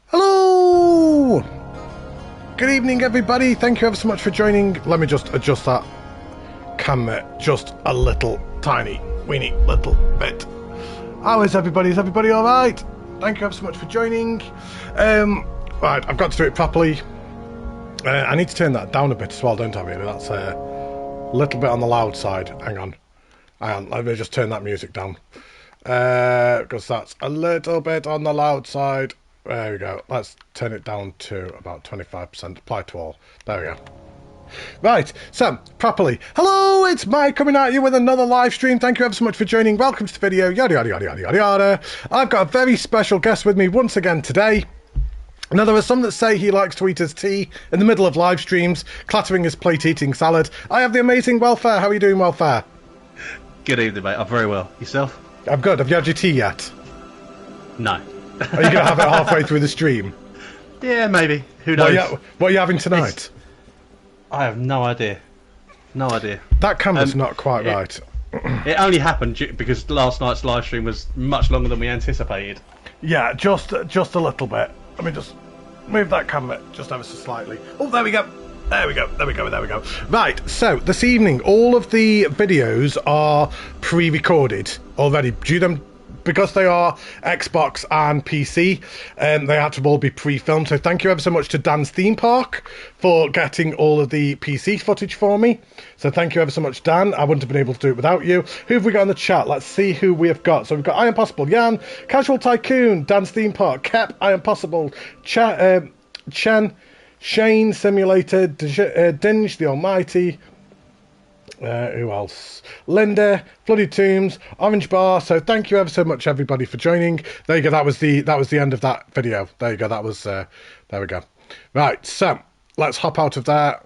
Hello! Good evening, everybody. Thank you ever so much for joining. Let me just adjust that camera just a little tiny, weeny little bit. How is everybody? Is everybody all right? Thank you ever so much for joining. Right, I've got to do it properly. I need to turn that down a bit as well, don't I, really? That's a little bit on the loud side. Hang on. Let me just turn that music down. Because that's a little bit on the loud side. There we go. Let's turn it down to about 25%. Apply to all. There we go. Right, so, properly. Hello, it's Mike coming at you with another live stream. Thank you ever so much for joining. Welcome to the video. Yada, yada, yada, yada, yada, yada. I've got a very special guest with me once again today. Now, there are some that say he likes to eat his tea in the middle of live streams, clattering his plate eating salad. I have the amazing Welfare. How are you doing, Welfare? Good evening, mate. I'm very well. Yourself? I'm good. Have you had your tea yet? No. Are you going to have it halfway through the stream? Yeah, maybe. Who knows? What are you having tonight? I have no idea. No idea. That camera's not quite right. It only happened because last night's live stream was much longer than we anticipated. Yeah, just a little bit. Let me just move that camera just ever so slightly. Oh, there we go. There we go, there we go, there we go. Right, so this evening, all of the videos are pre-recorded already. Because they are Xbox and PC, they had to all be pre-filmed. So thank you ever so much to Dan's Theme Park for getting all of the PC footage for me. So thank you ever so much, Dan. I wouldn't have been able to do it without you. Who have we got in the chat? Let's see who we have got. So we've got I Am Possible, Jan, Casual Tycoon, Dan's Theme Park, Kep, I Am Possible, Chen, Shane, Simulator, Thedinj, the Almighty. Who else? Linda, Bloody Tombs, Orange Bar. So thank you ever so much, everybody, for joining. There you go. That was the end of that video. There you go. That was there we go. Right. So let's hop out of there.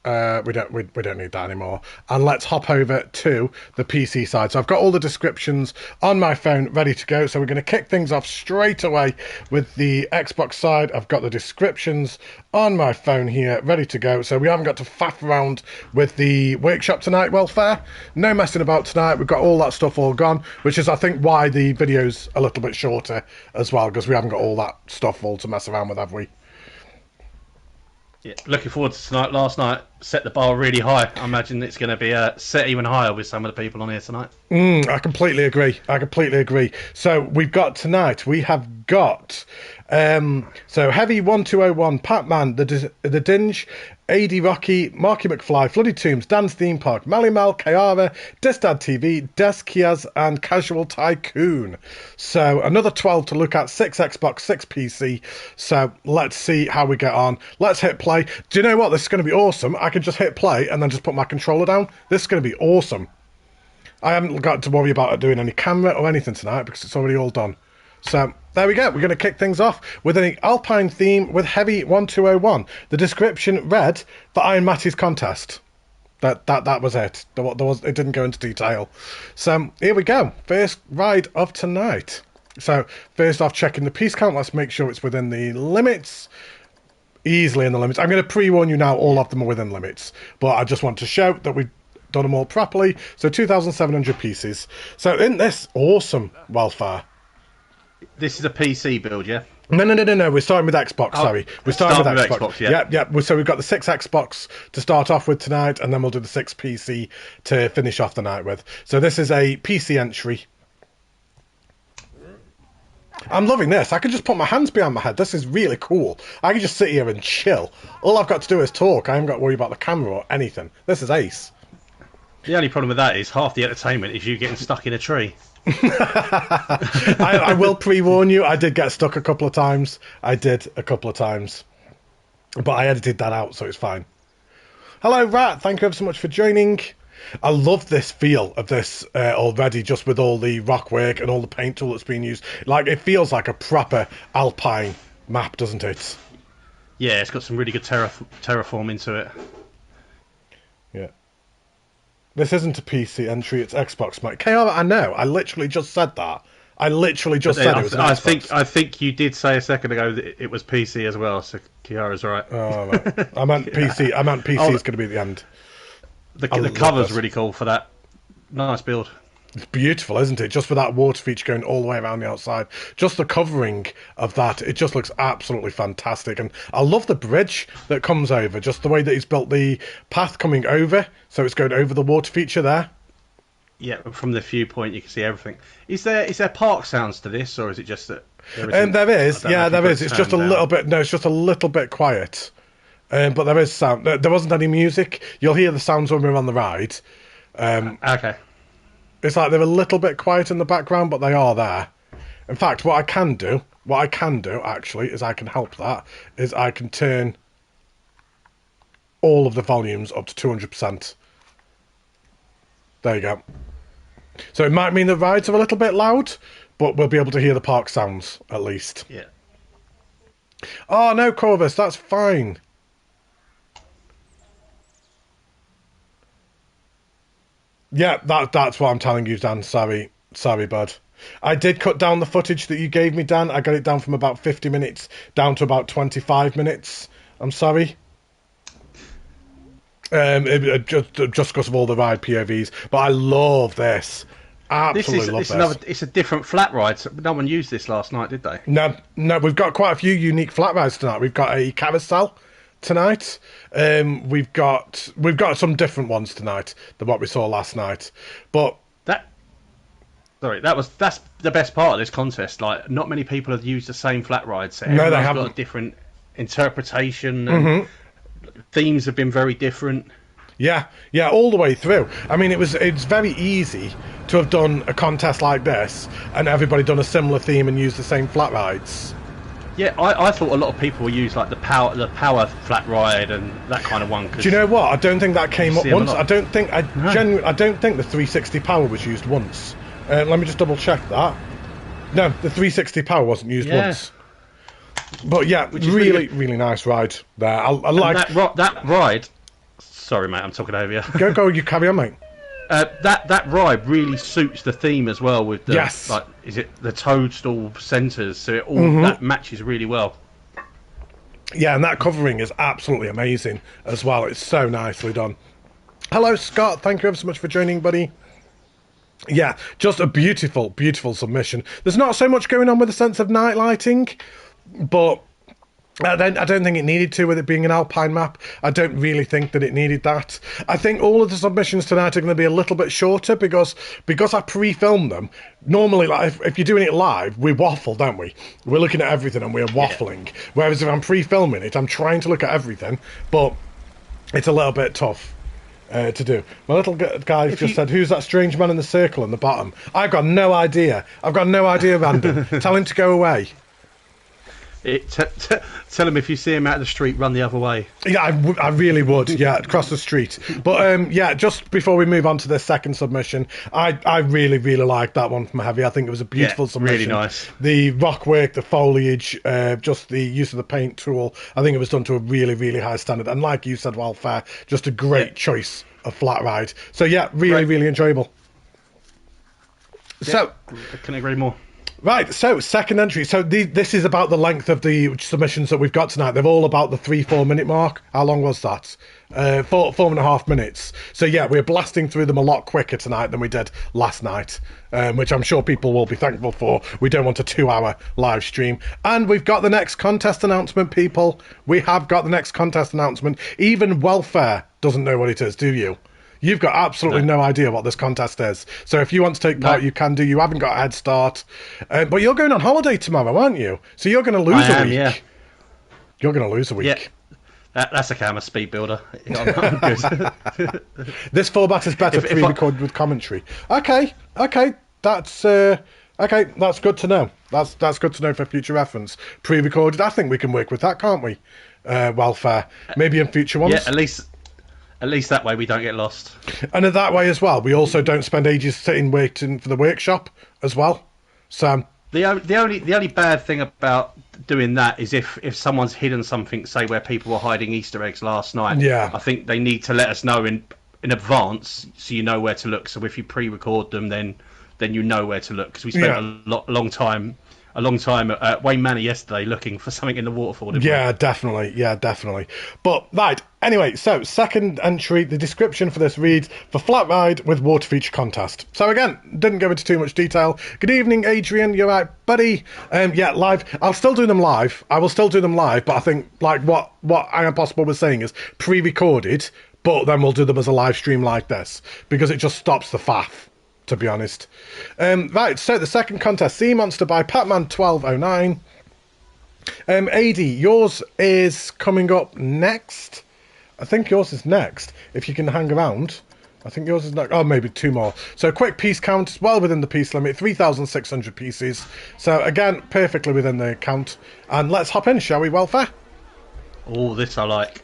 We don't need that anymore. And let's hop over to the PC side. So I've got all the descriptions on my phone ready to go. So we're going to kick things off straight away with the Xbox side. I've got the descriptions on my phone here ready to go. So we haven't got to faff around with the workshop tonight. Welfare. No messing about tonight. We've got all that stuff all gone, which is I think why the video's a little bit shorter as well, because we haven't got all that stuff all to mess around with, have we? Yeah, looking forward to tonight. Last night set the bar really high. I imagine it's going to be set even higher with some of the people on here tonight. I completely agree. So we've got tonight, we have got so Heavy 1201, Pac-Man, the Thedinj, Adirocky, Marky Mcfly, Flooded Tombs, Dan's Theme Park, Mally Kayara, DisDadTV, dezkiez, and Casual Tycoon. So another 12 to look at, 6 Xbox, 6 PC. So let's see how we get on. Let's hit play. Do you know what? This is going to be awesome. I can just hit play and then just put my controller down. This is going to be awesome. I haven't got to worry about doing any camera or anything tonight because it's already all done. So there we go. We're going to kick things off with an Alpine theme with Heavy 1201. The description read for Iron Matty's contest. That was it. It didn't go into detail. So here we go. First ride of tonight. So first off, checking the piece count. Let's make sure it's within the limits. Easily in the limits. I'm going to pre-warn you now. All of them are within limits. But I just want to show that we've done them all properly. So 2,700 pieces. So in this awesome welfare. This is a PC build, yeah? No. We're starting with Xbox, sorry. We're starting with Xbox. Yeah. So we've got the 6 Xbox to start off with tonight, and then we'll do the 6 PC to finish off the night with. So this is a PC entry. I'm loving this. I can just put my hands behind my head. This is really cool. I can just sit here and chill. All I've got to do is talk. I haven't got to worry about the camera or anything. This is ace. The only problem with that is half the entertainment is you getting stuck in a tree. I will pre-warn you, I did get stuck a couple of times. But I edited that out, so it's fine. Hello, Rat. Thank you ever so much for joining. I love this feel of this already, just with all the rock work and all the paint tool that's being used. Like, it feels like a proper Alpine map, doesn't it? Yeah, it's got some really good terraform into it. Yeah. This isn't a PC entry, it's Xbox, mate. Kayara, I know. I literally just said that. It was an Xbox. I think you did say a second ago that it was PC as well, so Kayara's right. Oh, right. I meant PC. I meant PC is going to be at the end. The cover's really cool for that. Nice build. It's beautiful, isn't it? Just with that water feature going all the way around the outside. Just the covering of that, it just looks absolutely fantastic. And I love the bridge that comes over, just the way that he's built the path coming over. So it's going over the water feature there. Yeah, from the viewpoint you can see everything. Is there park sounds to this, or is it just that there is. It's just a little bit. No, it's just a little bit quiet. But there is sound. There wasn't any music. You'll hear the sounds when we're on the ride. Okay. It's like they're a little bit quiet in the background, but they are there. In fact, what I can do actually, is I can help that, is I can turn all of the volumes up to 200%. There you go. So it might mean the rides are a little bit loud, but we'll be able to hear the park sounds, at least. Yeah. Oh, no, Corvus, that's fine. Yeah, that's what I'm telling you, Dan. Sorry, bud. I did cut down the footage that you gave me, Dan. I got it down from about 50 minutes down to about 25 minutes. I'm sorry. Just because of all the ride POVs. But I love this. Absolutely love this. It's a different flat ride. So no one used this last night, did they? No, we've got quite a few unique flat rides tonight. We've got a carousel tonight. We've got some different ones tonight than what we saw last night. But that's the best part of this contest. Like, not many people have used the same flat ride set. No, they haven't. Got a different interpretation. And themes have been very different. Yeah, all the way through. I mean, it's very easy to have done a contest like this and everybody done a similar theme and used the same flat rides. Yeah, I thought a lot of people would use like the power flat ride and that kind of one. Do you know what? I don't think that came up once. I don't think the 360 power was used once. Let me just double check that. No, the 360 power wasn't used once. But yeah, really nice ride there. I like that ride. Sorry, mate, I'm talking over you. Go, you carry on, mate. That ride really suits the theme as well with the Yes. like, is it the toadstool centres? So it all that matches really well. Yeah, and that covering is absolutely amazing as well. It's so nicely done. Hello, Scott. Thank you ever so much for joining, buddy. Yeah, just a beautiful, beautiful submission. There's not so much going on with the sense of night lighting, but I don't think it needed to with it being an alpine map. I don't really think that it needed that. I think all of the submissions tonight are going to be a little bit shorter because I pre-filmed them. Normally, like if you're doing it live, we waffle, don't we? We're looking at everything and we're waffling. Yeah. Whereas if I'm pre-filming it, I'm trying to look at everything, but it's a little bit tough to do. My little guy just said, "Who's that strange man in the circle in the bottom?" I've got no idea. Random. Tell him to go away. Tell him if you see him out of the street, run the other way. Yeah, I really would. Yeah, across the street. But yeah, just before we move on to the second submission, I really, really liked that one from Heavy. I think it was a beautiful submission. Really nice. The rock work, the foliage, just the use of the paint tool. I think it was done to a really, really high standard. And like you said, Wildfire, just a great choice of flat ride. So yeah, really, really enjoyable. So I couldn't agree more. Right, so second entry. So this is about the length of the submissions that we've got tonight. They're all about the 3-4 minute mark. How long was that? 4.5 minutes. So yeah, we're blasting through them a lot quicker tonight than we did last night, which I'm sure people will be thankful for. We don't want a 2-hour live stream. And we've got the next contest announcement, people. We have got the next contest announcement. Even Welfare doesn't know what it is, do you? You've got absolutely no idea what this contest is. So if you want to take part, you can do. You haven't got a head start. But you're going on holiday tomorrow, aren't you? So you're going to lose a week. Yeah. You're going to lose a week. Yeah. That's okay. I'm a speed builder. I'm good. This format is better pre-recorded with commentary. Okay. That's good to know. That's good to know for future reference. Pre-recorded. I think we can work with that, can't we? Welfare. Maybe in future ones. Yeah, at least that way we don't get lost. And in that way as well, we also don't spend ages sitting waiting for the workshop as well. So the only bad thing about doing that is if someone's hidden something, say where people were hiding Easter eggs last night. Yeah. I think they need to let us know in advance so you know where to look. So if you pre-record them, then you know where to look, because we spent a long time at Wayne Manor yesterday looking for something in the waterfall. Definitely. But right, anyway, so second entry, the description for this reads, "For flat ride with water feature contest." So again, didn't go into too much detail. Good evening, Adrian. You're right, buddy. Yeah, live. I'll still do them live. I will still do them live, but I think like what I Am Possible was saying is pre-recorded, but then we'll do them as a live stream like this because it just stops the faff, to be honest. Right, so the second contest, Sea Monster by Patman1209. AD, yours is coming up next. I think yours is next, if you can hang around. I think yours is next. Oh, maybe two more. So quick piece count, well within the piece limit, 3,600 pieces. So again, perfectly within the count. And let's hop in, shall we, Welfare? Oh, this I like.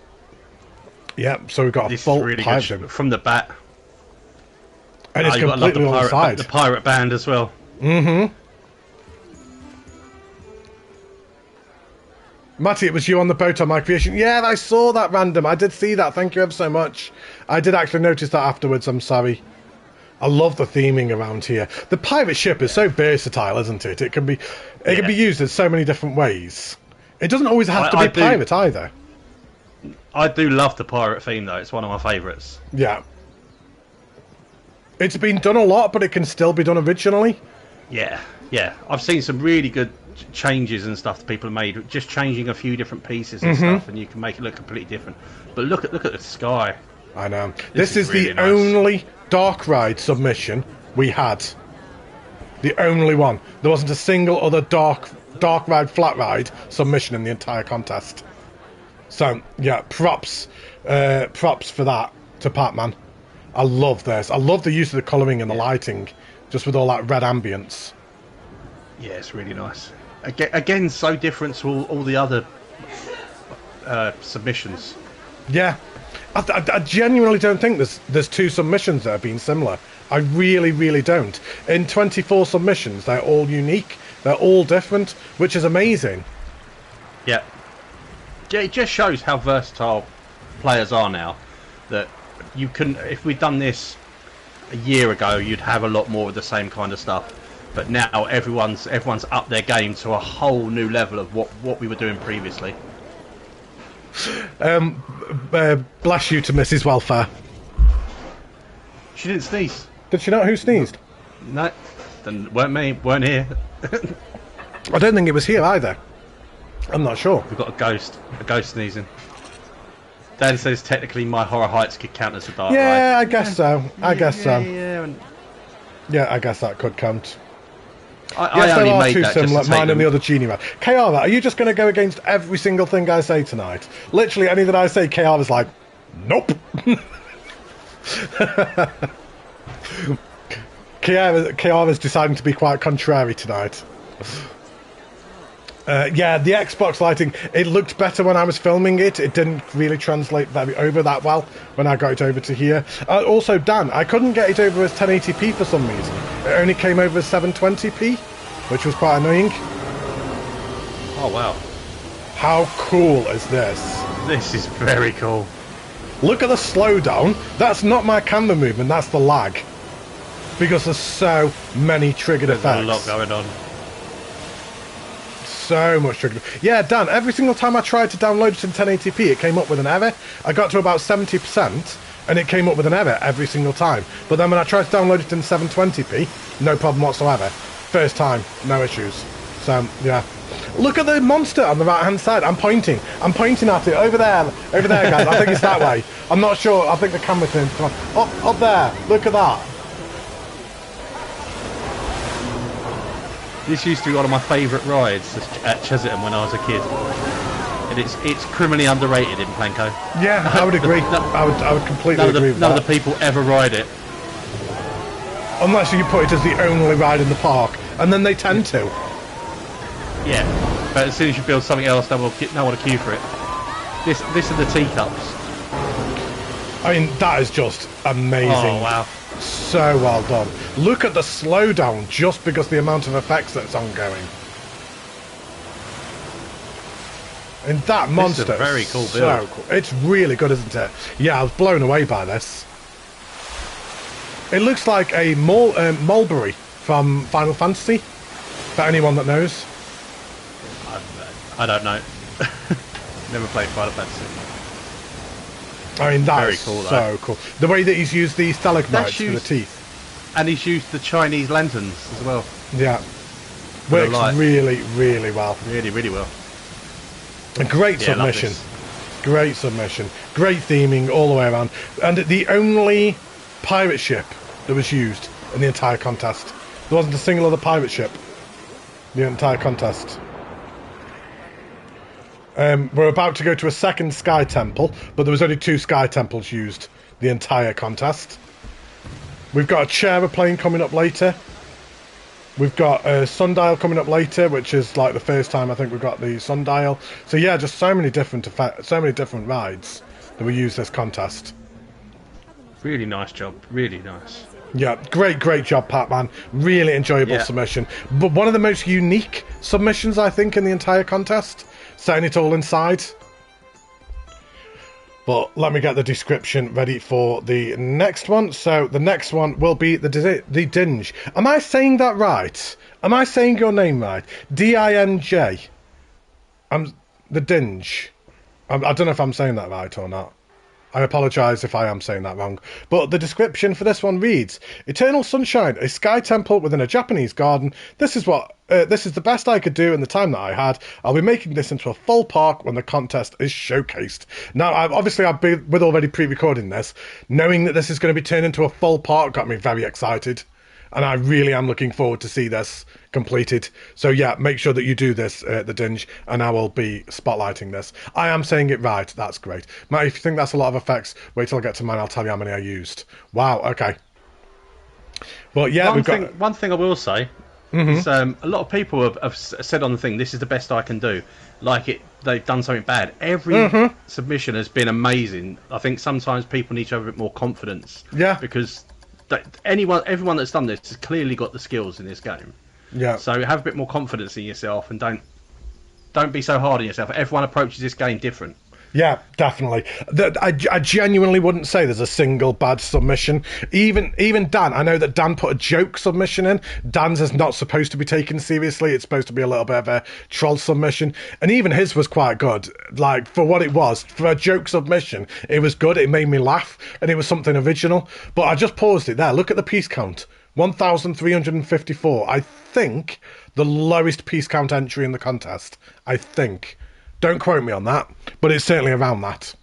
Yeah, so we've got a full really pirate from the bat. And it's completely on the side. The pirate band as well. Mm-hmm. Matty, it was you on the boat on my creation. Yeah, I saw that, Random. I did see that. Thank you ever so much. I did actually notice that afterwards. I'm sorry. I love the theming around here. The pirate ship is so versatile, isn't it? It can be used in so many different ways. It doesn't always have to be pirate either. I do love the pirate theme, though. It's one of my favourites. Yeah. It's been done a lot, but it can still be done originally. Yeah. I've seen some really good changes and stuff that people have made, just changing a few different pieces and stuff, and you can make it look completely different. But look at the sky. I know. This is really the only dark ride submission we had. The only one. There wasn't a single other dark ride, flat ride submission in the entire contest. So yeah, props for that to Patman. I love this. I love the use of the colouring and the lighting, just with all that red ambience. Yeah, it's really nice. Again, so different to all the other submissions. Yeah, I genuinely don't think there's two submissions that have been similar. I really, really don't. In 24 submissions, they're all unique. They're all different, which is amazing. Yeah. It just shows how versatile players are now. That you couldn't. If we'd done this a year ago, you'd have a lot more of the same kind of stuff. But now everyone's up their game to a whole new level of what we were doing previously. Bless you to Mrs. Welfare. She didn't sneeze. Did she not? Who sneezed? No, weren't me. Weren't here. I don't think it was here either. I'm not sure. We've got a ghost sneezing. Daddy says technically my Horror Heights could count as a dark ride. Yeah, I guess so. I guess so. Yeah, I guess that could count. I only made two that similar, just to mine and the other genie ride. Kayara, are you just going to go against every single thing I say tonight? Literally any that I say, Kayara's like, nope. Kayara's deciding to be quite contrary tonight. Yeah, the Xbox lighting, it looked better when I was filming it. It didn't really translate over that well when I got it over to here. Also, Dan, I couldn't get it over as 1080p for some reason. It only came over as 720p, which was quite annoying. Oh, wow. How cool is this? This is very cool. Look at the slowdown. That's not my camera movement, that's the lag. Because there's so many triggered effects. There's a lot going on. So much triggered. Yeah, Dan, every single time I tried to download it in 1080p, it came up with an error. I got to about 70%, and it came up with an error every single time. But then when I tried to download it in 720p, no problem whatsoever. First time, no issues. So, yeah. Look at the monster on the right-hand side. I'm pointing at it. Over there, guys. I think it's that way. I'm not sure. I think the camera turned. Up there. Look at that. This used to be one of my favourite rides at Chesterton when I was a kid, and it's criminally underrated in Planco. Yeah, I would agree. I would completely agree with that. None of the people ever ride it, unless you put it as the only ride in the park, and then they tend to. Yeah, but as soon as you build something else, no one will queue for it. This are the teacups. I mean, that is just amazing. Oh wow. So well done. Look at the slowdown just because the amount of effects that's ongoing. And that monster is a very cool build. So cool. It's really good, isn't it? Yeah, I was blown away by this. It looks like a mulberry from Final Fantasy. For anyone that knows. I don't know. Never played Final Fantasy. I mean, that's very cool, so cool. The way that he's used the stalagmites for the teeth. And he's used the Chinese lanterns as well. Yeah. Works really, really well. Really, really well. A great submission. Great submission. Great theming all the way around. And the only pirate ship that was used in the entire contest. There wasn't a single other pirate ship. The entire contest. We're about to go to a second Sky Temple, but there was only 2 Sky Temples used the entire contest. We've got a Chera plane coming up later. We've got a Sundial coming up later, which is like the first time I think we've got the Sundial. So yeah, just so many different rides that we use this contest. Really nice job. Really nice. Yeah, great job, Pat-Man. Really enjoyable submission. But one of the most unique submissions, I think, in the entire contest. Setting it all inside. But let me get the description ready for the next one. So the next one will be the Thedinj. Am I saying that right? Am I saying your name right? D-I-N-J. The Thedinj. I don't know if I'm saying that right or not. I apologise if I am saying that wrong. But the description for this one reads: Eternal Sunshine, a sky temple within a Japanese garden. This is the best I could do in the time that I had. I'll be making this into a full park when the contest is showcased. Now, I've been with already pre-recording this. Knowing that this is going to be turned into a full park got me very excited. And I really am looking forward to see this completed. So yeah, make sure that you do this, the Thedinj, and I will be spotlighting this. I am saying it right. That's great. Matt, if you think that's a lot of effects, wait till I get to mine. I'll tell you how many I used. Wow. Okay. Well, yeah, one thing I will say is a lot of people have said on the thing, this is the best I can do. Like they've done something bad. Every submission has been amazing. I think sometimes people need to have a bit more confidence. Yeah. Because everyone that's done this has clearly got the skills in this game. Yeah. So have a bit more confidence in yourself and don't be so hard on yourself. Everyone approaches this game different. Yeah, definitely. I genuinely wouldn't say there's a single bad submission. Even Dan, I know that Dan put a joke submission in. Dan's is not supposed to be taken seriously. It's supposed to be a little bit of a troll submission. And even his was quite good. Like, for what it was, for a joke submission, it was good. It made me laugh, and it was something original. But I just paused it there. Look at the piece count. 1,354. I think the lowest piece count entry in the contest. I think. Don't quote me on that, but it's certainly around that.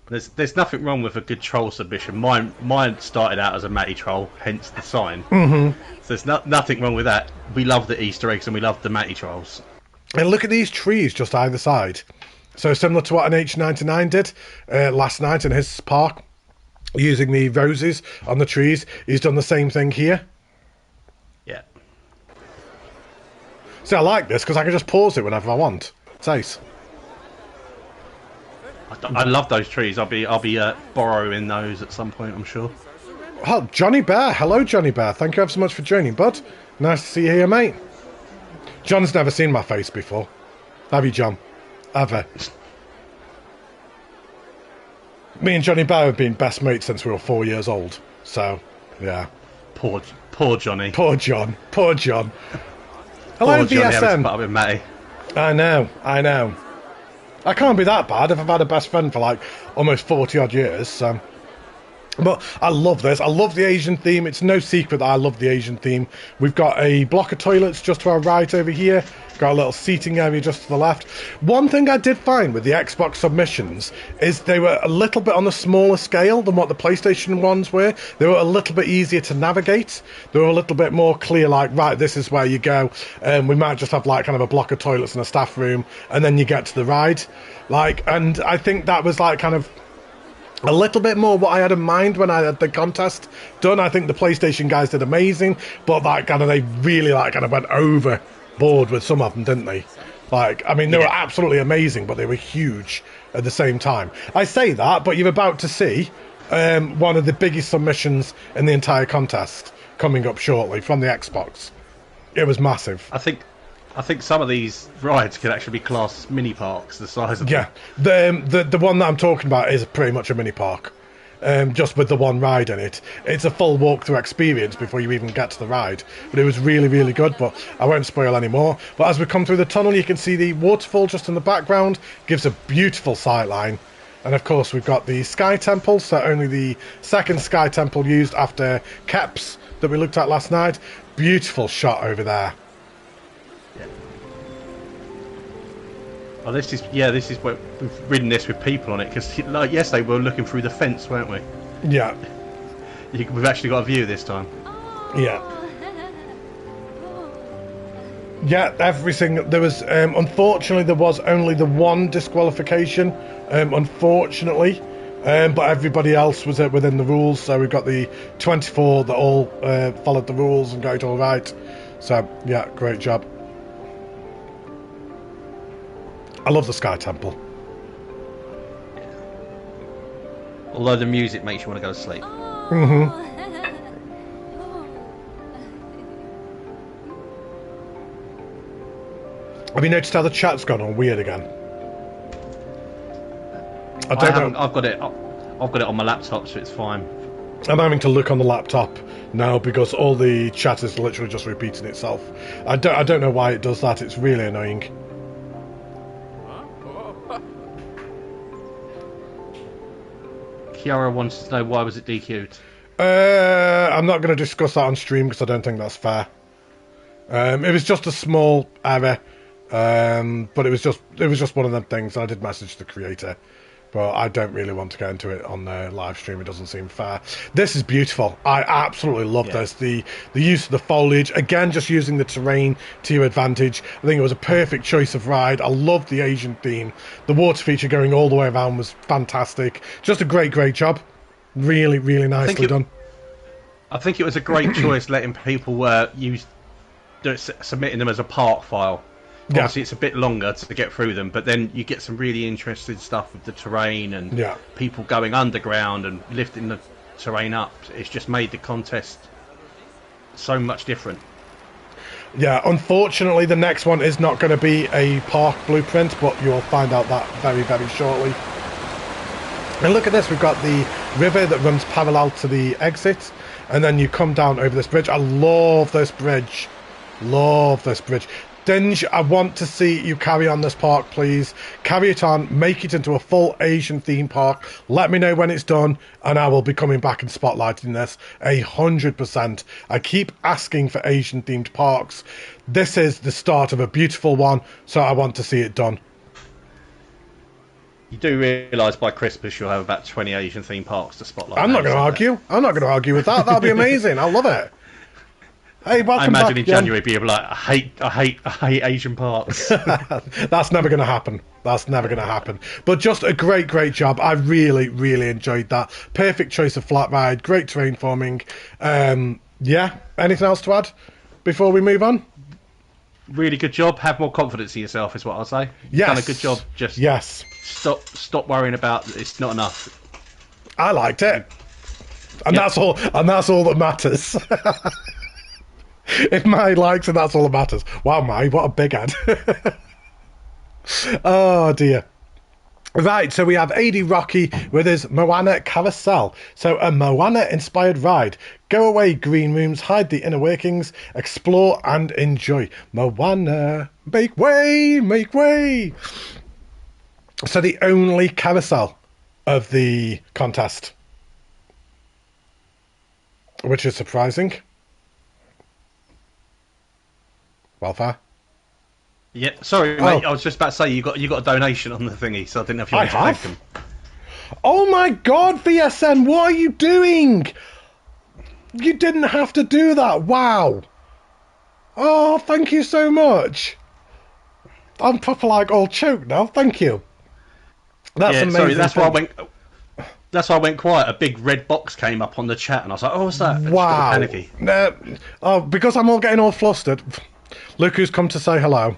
There's nothing wrong with a good troll submission. Mine started out as a Matty troll, hence the sign. Mm-hmm. So there's nothing wrong with that. We love the Easter eggs and we love the Matty trolls. And look at these trees just either side. So similar to what an H99 did last night in his park, using the roses on the trees. He's done the same thing here. Yeah. See, I like this because I can just pause it whenever I want. It's ace. I love those trees. I'll be borrowing those at some point, I'm sure. Oh, Johnny Bear. Hello, Johnny Bear. Thank you ever so much for joining, bud. Nice to see you here, mate. John's never seen my face before. Have you, John? Ever? Me and Johnny Bear have been best mates since we were 4 years old. So, yeah. Poor Johnny. Poor John. Poor John. Hello, VSM. Up with Matty. I know. I can't be that bad if I've had a best friend for like almost 40 odd years. So. But I love this. I love the Asian theme. It's no secret that I love the Asian theme. We've got a block of toilets just to our right over here. Got a little seating area just to the left. One thing I did find with the Xbox submissions is they were a little bit on the smaller scale than what the PlayStation ones were. They were a little bit easier to navigate. They were a little bit more clear, like, right, this is where you go. We might just have like kind of a block of toilets and a staff room, and then you get to the ride. Like, and I think that was like kind of a little bit more what I had in mind when I had the contest done. I think the PlayStation guys did amazing, but like kind of they really like kind of went overboard with some of them, didn't they? Like, I mean, they were absolutely amazing, but they were huge at the same time. I say that, but you're about to see one of the biggest submissions in the entire contest coming up shortly from the Xbox. It was massive. I think some of these rides could actually be classed mini parks, the size of them. Yeah, the one that I'm talking about is pretty much a mini park, just with the one ride in it. It's a full walkthrough experience before you even get to the ride, but it was really, really good, but I won't spoil any more. But as we come through the tunnel, you can see the waterfall just in the background, gives a beautiful sightline. And of course we've got the Sky Temple, so only the second Sky Temple used after Keps that we looked at last night. Beautiful shot over there. Oh, this is where we've ridden this with people on it, because like yesterday we were looking through the fence, weren't we? Yeah. We've actually got a view this time. Yeah. Yeah, everything. There was, unfortunately, there was only the one disqualification, unfortunately, but everybody else was within the rules. So we've got the 24 that all followed the rules and got it all right. So yeah, great job. I love the Sky Temple. Although the music makes you want to go to sleep. Mm-hmm. Have you noticed how the chat's gone all weird again? I don't know. I've got it on my laptop, so it's fine. I'm having to look on the laptop now because all the chat is literally just repeating itself. I don't know why it does that. It's really annoying. Kayara wants to know why was it DQ'd? I'm not going to discuss that on stream because I don't think that's fair. It was just a small error, but it was just one of them things. I did message the creator, but I don't really want to get into it on the live stream. It doesn't seem fair. This is beautiful. I absolutely love this. The use of the foliage, again, just using the terrain to your advantage. I think it was a perfect choice of ride. I love the Asian theme. The water feature going all the way around was fantastic. Just a great job. Really, really nicely done. I think it was a great choice letting people submitting them as a park file. Obviously, it's a bit longer to get through them, but then you get some really interesting stuff with the terrain and people going underground and lifting the terrain up. It's just made the contest so much different. Yeah, unfortunately, the next one is not going to be a park blueprint, but you'll find out that very, very shortly. And look at this, we've got the river that runs parallel to the exit, and then you come down over this bridge. I love this bridge. Love this bridge. Thedinj, I want to see you carry on this park, please. Carry it on, make it into a full Asian theme park. Let me know when it's done, and I will be coming back and spotlighting this 100%. I keep asking for Asian themed parks. This is the start of a beautiful one, so I want to see it done. You do realise by Christmas you'll have about 20 Asian theme parks to spotlight. I'm not going to argue. I'm not going to argue with that. That'll be amazing. I love it. Hey, welcome I imagine back, in January people like, I hate Asian parks. That's never going to happen. That's never going to happen. But just a great job. I really, really enjoyed that. Perfect choice of flat ride. Great terrain forming. Yeah. Anything else to add before we move on? Really good job. Have more confidence in yourself is what I'll say. Yes. Done a good job. Just stop worrying about it's not enough. I liked it. And that's all that matters. If Mai likes it, that's all that matters. Wow, Mai, what a big head. Oh, dear. Right, so we have Adirocky with his Moana Carousel. So a Moana-inspired ride. Go away, green rooms, hide the inner workings, explore and enjoy. Moana, make way, make way. So the only carousel of the contest, which is surprising. Welfare. Yeah, sorry, mate. I was just about to say you got a donation on the thingy, so I didn't know if you wanted to thank them. Oh my God, VSN, what are you doing? You didn't have to do that. Wow. Oh, thank you so much. I'm proper like all choked now. Thank you. That's amazing. Sorry, that's why I went quiet. A big red box came up on the chat, and I was like, "Oh, what's that?" And wow. Panicky. Because I'm all getting all flustered. Look who's come to say hello.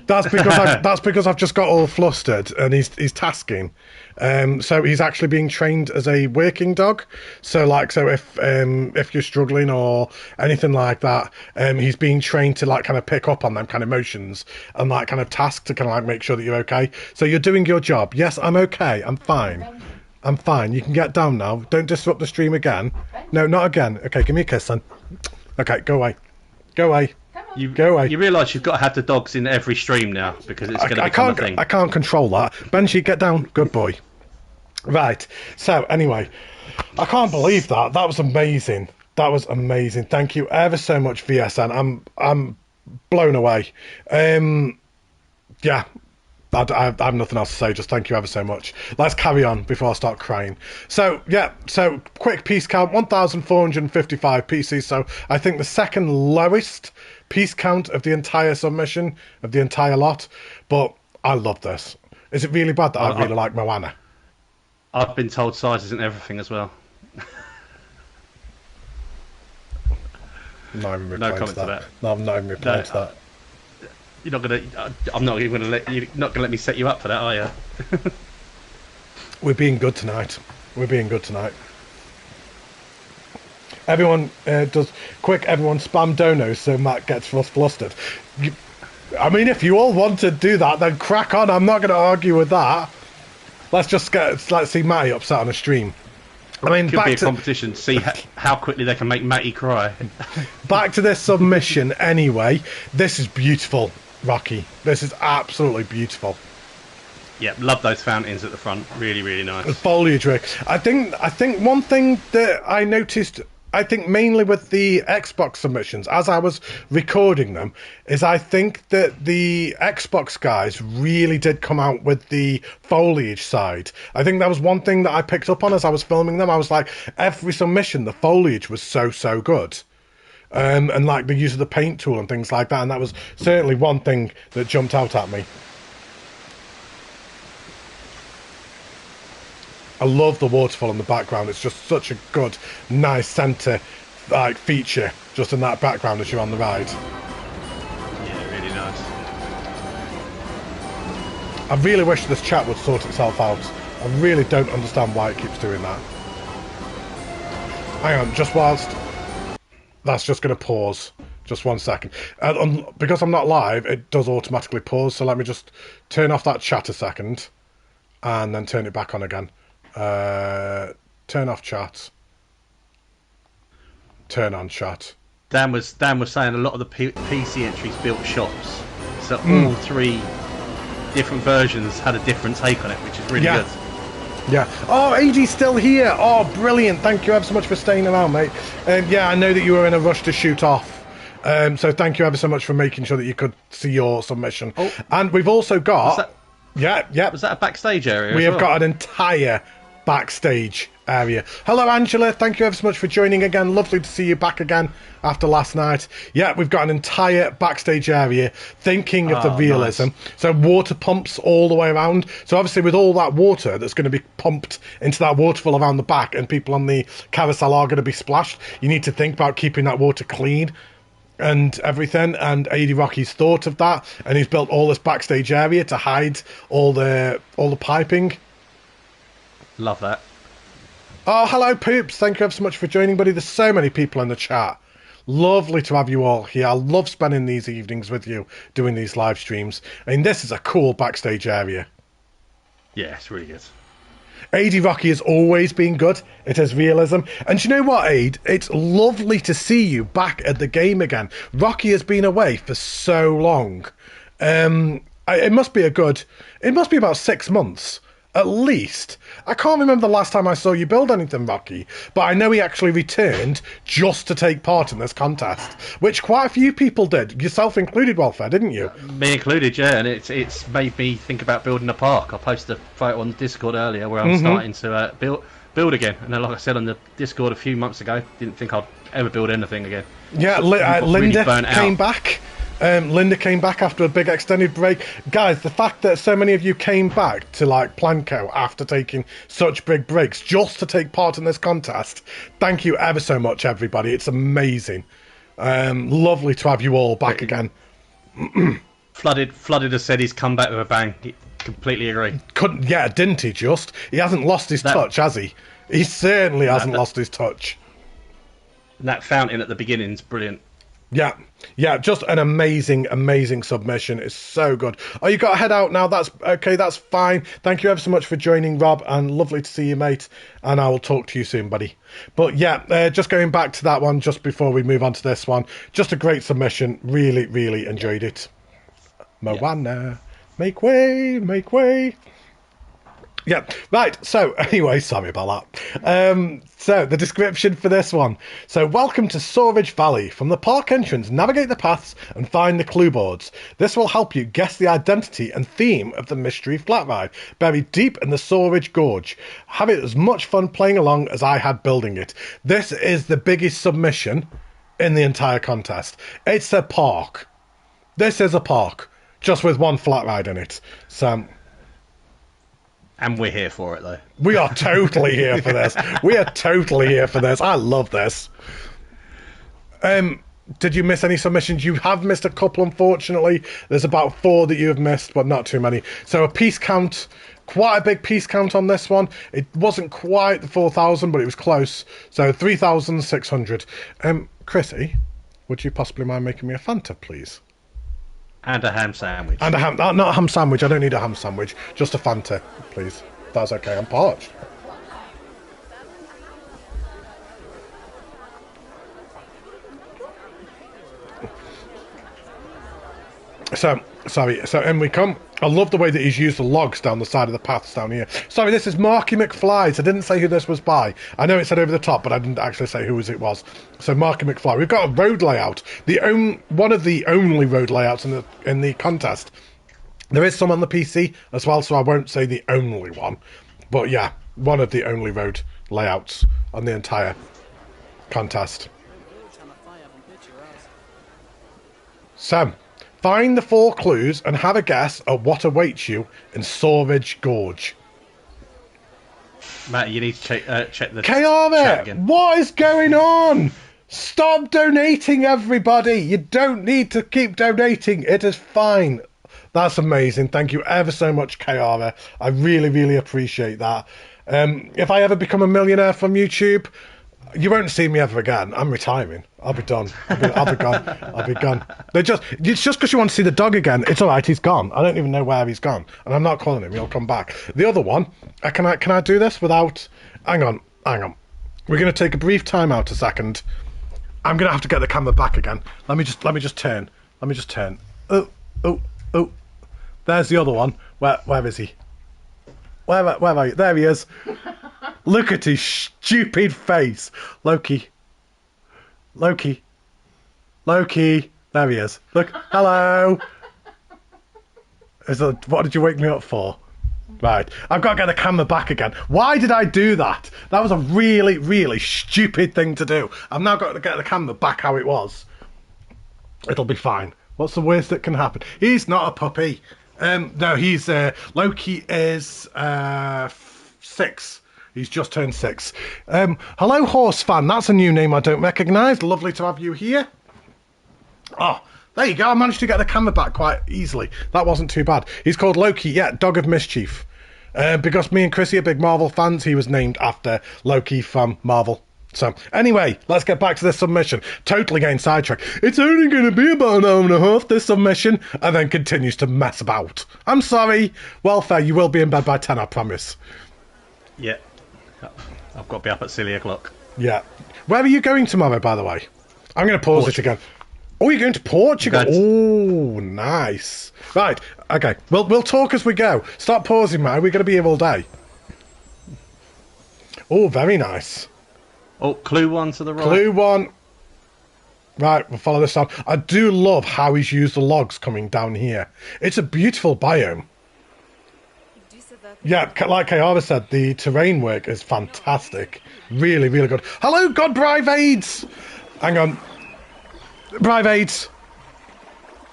That's because I've just got all flustered, and he's tasking. So he's actually being trained as a working dog. So if you're struggling or anything like that, he's being trained to kind of pick up on them kind of emotions and kind of task to kind of make sure that you're okay. So you're doing your job. Yes, I'm okay. I'm fine. I'm fine. You can get down now. Don't disrupt the stream again. No, not again. Okay, give me a kiss then. Okay, go away. Go away. Go away. You realise you've got to have the dogs in every stream now because it's going to become a thing. I can't control that. Benji, get down. Good boy. Right. So, anyway, I can't believe that. That was amazing. That was amazing. Thank you ever so much, VSN. I'm blown away. Yeah. I have nothing else to say. Just thank you ever so much. Let's carry on before I start crying. So, yeah. So, quick piece count. 1,455 pieces. So, I think the second lowest piece count of the entire submission, of the entire lot. But I love this. Is it really bad that I really like Moana? I've been told size isn't everything as well. No comment to that. No, I'm not even replying to that. You're not gonna. I'm not even gonna let you. Not gonna let me set you up for that, are you? We're being good tonight. We're being good tonight. Everyone everyone spam donos so Matt gets flustered. I mean, if you all want to do that, then crack on. I'm not going to argue with that. Let's see Matty upset on a stream. I mean, could be a competition. See how quickly they can make Matty cry. Back to this submission anyway. This is beautiful, Rocky. This is absolutely beautiful. Yeah, love those fountains at the front. Really, really nice. The foliage work. I think one thing that I noticed, I think mainly with the Xbox submissions, as I was recording them, is I think that the Xbox guys really did come out with the foliage side. I think that was one thing that I picked up on as I was filming them. I was like, every submission, the foliage was so good. And the use of the paint tool and things like that. And that was certainly one thing that jumped out at me. I love the waterfall in the background. It's just such a good, nice centre feature just in that background as you're on the ride. Yeah, really nice. I really wish this chat would sort itself out. I really don't understand why it keeps doing that. Hang on, just whilst... that's just going to pause. Just 1 second. Because I'm not live, it does automatically pause. So let me just turn off that chat a second, and then turn it back on again. Turn off chat. Turn on chat. Dan was saying a lot of the PC entries built shops, so all 3 different versions had a different take on it, which is really good. Yeah. Oh, AD's still here. Oh, brilliant. Thank you ever so much for staying around, mate. Yeah, I know that you were in a rush to shoot off. So thank you ever so much for making sure that you could see your submission. Oh. And we've also got... Was that a backstage area? We have got an entire backstage area. Hello, Angela. Thank you ever so much for joining again. Lovely to see you back again after last night. Yeah, we've got an entire backstage area thinking of the realism. Nice. So water pumps all the way around. So obviously with all that water that's going to be pumped into that waterfall around the back, and people on the carousel are going to be splashed, you need to think about keeping that water clean and everything. And Adirocky's thought of that, and he's built all this backstage area to hide all the piping. Love that. Oh, hello, Poops. Thank you ever so much for joining, buddy. There's so many people in the chat. Lovely to have you all here. I love spending these evenings with you, doing these live streams. I mean, this is a cool backstage area. Yeah, it's really good. Adirocky has always been good. It has realism. And you know what, Aid? It's lovely to see you back at the game again. Rocky has been away for so long. It must be about 6 months. At least. I can't remember the last time I saw you build anything, Rocky, but I know he actually returned just to take part in this contest, which quite a few people did, yourself included, Welfare, didn't you? Me included, yeah, and it's made me think about building a park. I posted a photo on Discord earlier where I'm starting to build again, and then, like I said on the Discord a few months ago, didn't think I'd ever build anything again. Yeah, Linda came back. Linda came back after a big extended break. Guys, the fact that so many of you came back to Planco after taking such big breaks just to take part in this contest, thank you ever so much, everybody. It's amazing. Lovely to have you all back again. Flooded has said he's come back with a bang. Completely agree. Didn't he just? He hasn't lost his touch, has he? He certainly hasn't lost his touch. And that fountain at the beginning is brilliant. Yeah, just an amazing submission. It's so good. Oh, you got to head out now. That's okay, that's fine. Thank you ever so much for joining, Rob, and lovely to see you, mate. And I will talk to you soon, buddy. But yeah, just going back to that one just before we move on to this one. Just a great submission. Really enjoyed it. Moana, make way. Yeah, right, so anyway, sorry about that. So the description for this one. So welcome to Storage Valley. From the park entrance, navigate the paths and find the clue boards. This will help you guess the identity and theme of the mystery flat ride, buried deep in the Storage Gorge. Have it as much fun playing along as I had building it. This is the biggest submission in the entire contest. It's a park. This is a park, just with one flat ride in it. So... And we're here for it, though. We are totally here for this. I love this. Did you miss any submissions? You have missed a couple, unfortunately. There's about 4 that you have missed, but not too many. So a piece count, quite a big piece count on this one. It wasn't quite the 4,000, but it was close. So 3,600. Chrissy, would you possibly mind making me a Fanta, please? And a ham sandwich. And a ham... not a ham sandwich. I don't need a ham sandwich. Just a Fanta, please. That's okay. I'm parched. So, sorry. So in we come. I love the way that he's used the logs down the side of the paths down here. Sorry, this is Marky Mcfly. I didn't say who this was by. I know it said over the top, but I didn't actually say who it was. So Marky Mcfly. We've got a road layout. One of the only road layouts in the contest. There is some on the PC as well, so I won't say the only one. But yeah, one of the only road layouts on the entire contest. So... find the 4 clues and have a guess at what awaits you in Storage Gorge. Matt, you need to check the Kayara, chat again. What is going on? Stop donating, everybody. You don't need to keep donating. It is fine. That's amazing. Thank you ever so much, Kayara. I really appreciate that. If I ever become a millionaire from YouTube, You won't see me ever again. I'm retiring. I'll be done. I'll be gone. I'll be gone. It's just because you want to see the dog again. It's all right. He's gone. I don't even know where he's gone, and I'm not calling him. He'll come back. The other one. Can I do this without? Hang on. We're going to take a brief time out a second. I'm going to have to get the camera back again. Let me just turn. Oh. There's the other one. Where is he? Where are you? There he is. Look at his stupid face. Loki. There he is. Look. Hello. What did you wake me up for? Right. I've got to get the camera back again. Why did I do that? That was a really, really stupid thing to do. I've now got to get the camera back how it was. It'll be fine. What's the worst that can happen? He's not a puppy. No, he's Loki is 6. He's just turned 6. Hello, horse fan. That's a new name I don't recognise. Lovely to have you here. Oh, there you go. I managed to get the camera back quite easily. That wasn't too bad. He's called Loki. Yeah, Dog of Mischief. Because me and Chrissy are big Marvel fans, he was named after Loki from Marvel. So, anyway, let's get back to this submission. Totally getting sidetracked. It's only going to be about an hour and a half, this submission, and then continues to mess about. I'm sorry. Welfare, you will be in bed by 10, I promise. Yeah. I've got to be up at silly o'clock. Yeah. Where are you going tomorrow, by the way? I'm going to pause it again. Oh, you're going to Portugal? Oh, nice. Right, okay. We'll talk as we go. Stop pausing, man. We're going to be here all day. Oh, very nice. Oh, clue 1 to the right. Clue 1. Right, we'll follow this on. I do love how he's used the logs coming down here. It's a beautiful biome. Yeah, like Kayara said, the terrain work is fantastic. Really, really good. Hello, God Brivades! Hang on. Brivades.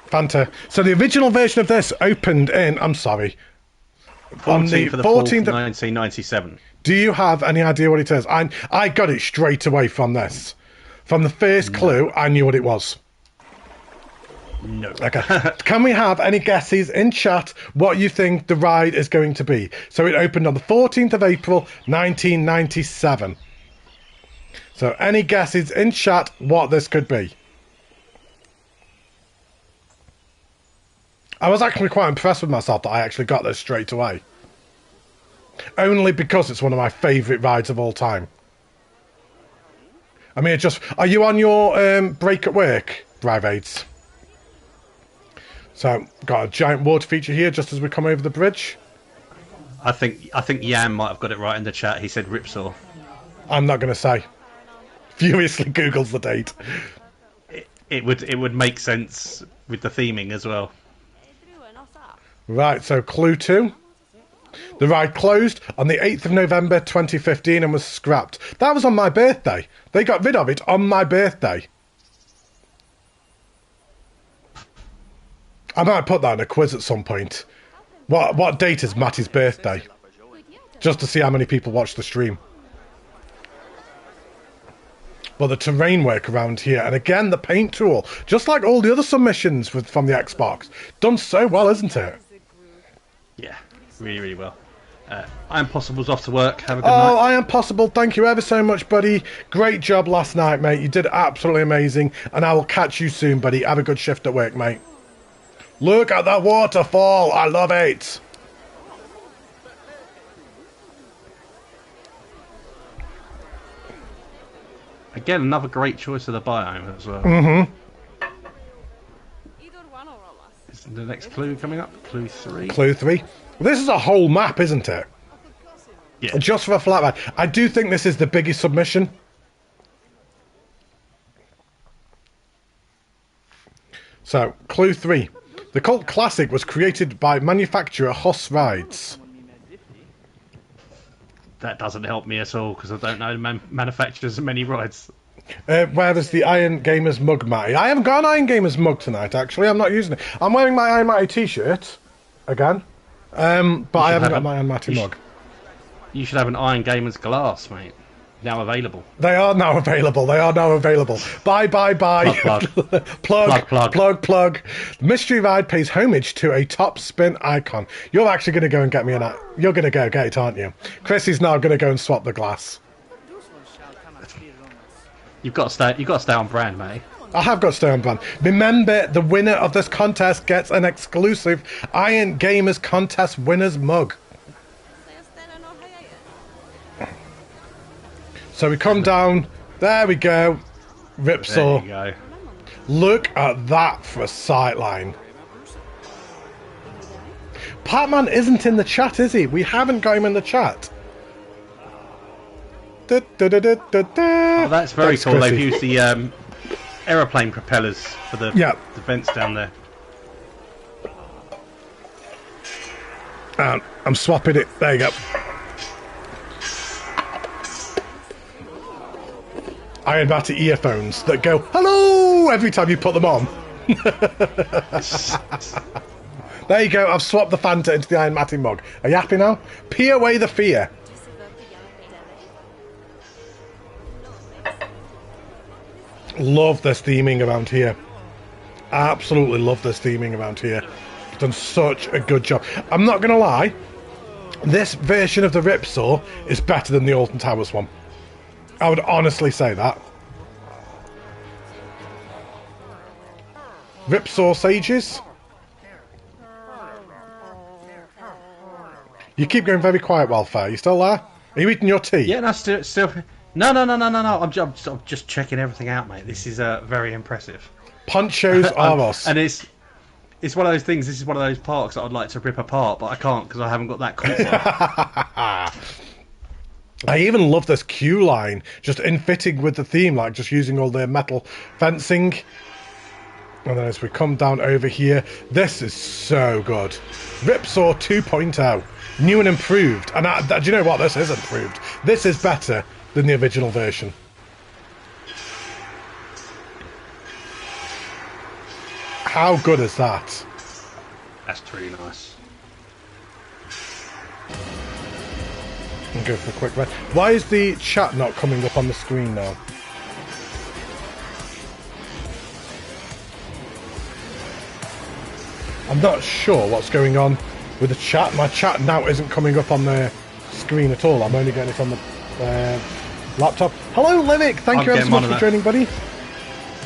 Fanta. So the original version of this opened in, I'm sorry, on the 14th of 1997. Do you have any idea what it is? I got it straight away from this. From the first clue, I knew what it was. No. Okay. Can we have any guesses in chat what you think the ride is going to be? So it opened on the 14th of April, 1997. So any guesses in chat what this could be? I was actually quite impressed with myself that I actually got this straight away. Only because it's one of my favourite rides of all time. I mean, are you on your break at work, Brivades? So, got a giant water feature here just as we come over the bridge. I think Yam might have got it right in the chat. He said Ripsaw. I'm not going to say. Furiously Googles the date. It would make sense with the theming as well. Right, so clue 2. The ride closed on the 8th of November 2015 and was scrapped. That was on my birthday. They got rid of it on my birthday. I might put that in a quiz at some point. What date is Matty's birthday? Just to see how many people watch the stream. Well, the terrain work around here, and again the paint tool, just like all the other submissions from the Xbox. Done so well, isn't it? Yeah, really, really well. I Am Possible's off to work. Have a good night. Oh, I Am Possible, thank you ever so much, buddy. Great job last night, mate. You did absolutely amazing, and I will catch you soon, buddy. Have a good shift at work, mate. Look at the waterfall. I love it. Again, another great choice of the biome as well. Mm-hmm. Is the next clue coming up? Clue 3? Clue 3. This is a whole map, isn't it? Yeah. Just for a flat ride. I do think this is the biggest submission. So, clue 3. The cult classic was created by manufacturer Huss Rides. That doesn't help me at all because I don't know manufacturers of many rides. Where is the Iron Gamers mug, Matty? I haven't got an Iron Gamers mug tonight, actually. I'm not using it. I'm wearing my Iron Matty t-shirt again, but I haven't got my Iron Matty mug. You should have an Iron Gamers glass, mate. Now available. They are now available. They are now available. Bye, bye, bye. Plug. The mystery ride pays homage to a top spin icon. You're actually going to go and get me an... You're going to go get it, aren't you? Chris is now going to go and swap the glass. You've got to stay on brand, mate. I have got to stay on brand. Remember, the winner of this contest gets an exclusive Iron Gamers Contest winners mug. So we come down. There we go. Ripsaw. There you go. Look at that for a sightline. Patman isn't in the chat, is he? We haven't got him in the chat. Oh, that's very cool. Chrissy. They've used the aeroplane propellers for the vents down there. I'm swapping it. There you go. Iron Matty earphones that go hello every time you put them on. There you go. I've swapped the Fanta into the Iron Matty mug. Are you happy now? Pee away the fear. Love this theming around here. Absolutely love this theming around here. Done such a good job. I'm not gonna lie, this version of the Ripsaw is better than the Alton Towers one. I would honestly say that. Ripsaw Sages. You keep going very quiet, Wildfire. You still there? Are you eating your tea? Yeah, no, still. No. I'm just checking everything out, mate. This is very impressive. Ponchos Aros. And it's one of those things. This is one of those parks that I'd like to rip apart, but I can't because I haven't got that cool. I even love this queue line, just in fitting with the theme, like just using all the metal fencing. And then as we come down over here, this is so good. Ripsaw 2.0, new and improved. And do you know what? This is improved. This is better than the original version. How good is that? That's really nice. And go for a quick read. Why is the chat not coming up on the screen now? I'm not sure what's going on with the chat. My chat now isn't coming up on the screen at all. I'm only getting it on the laptop. Hello, Livic. Thank you ever so much for joining, buddy.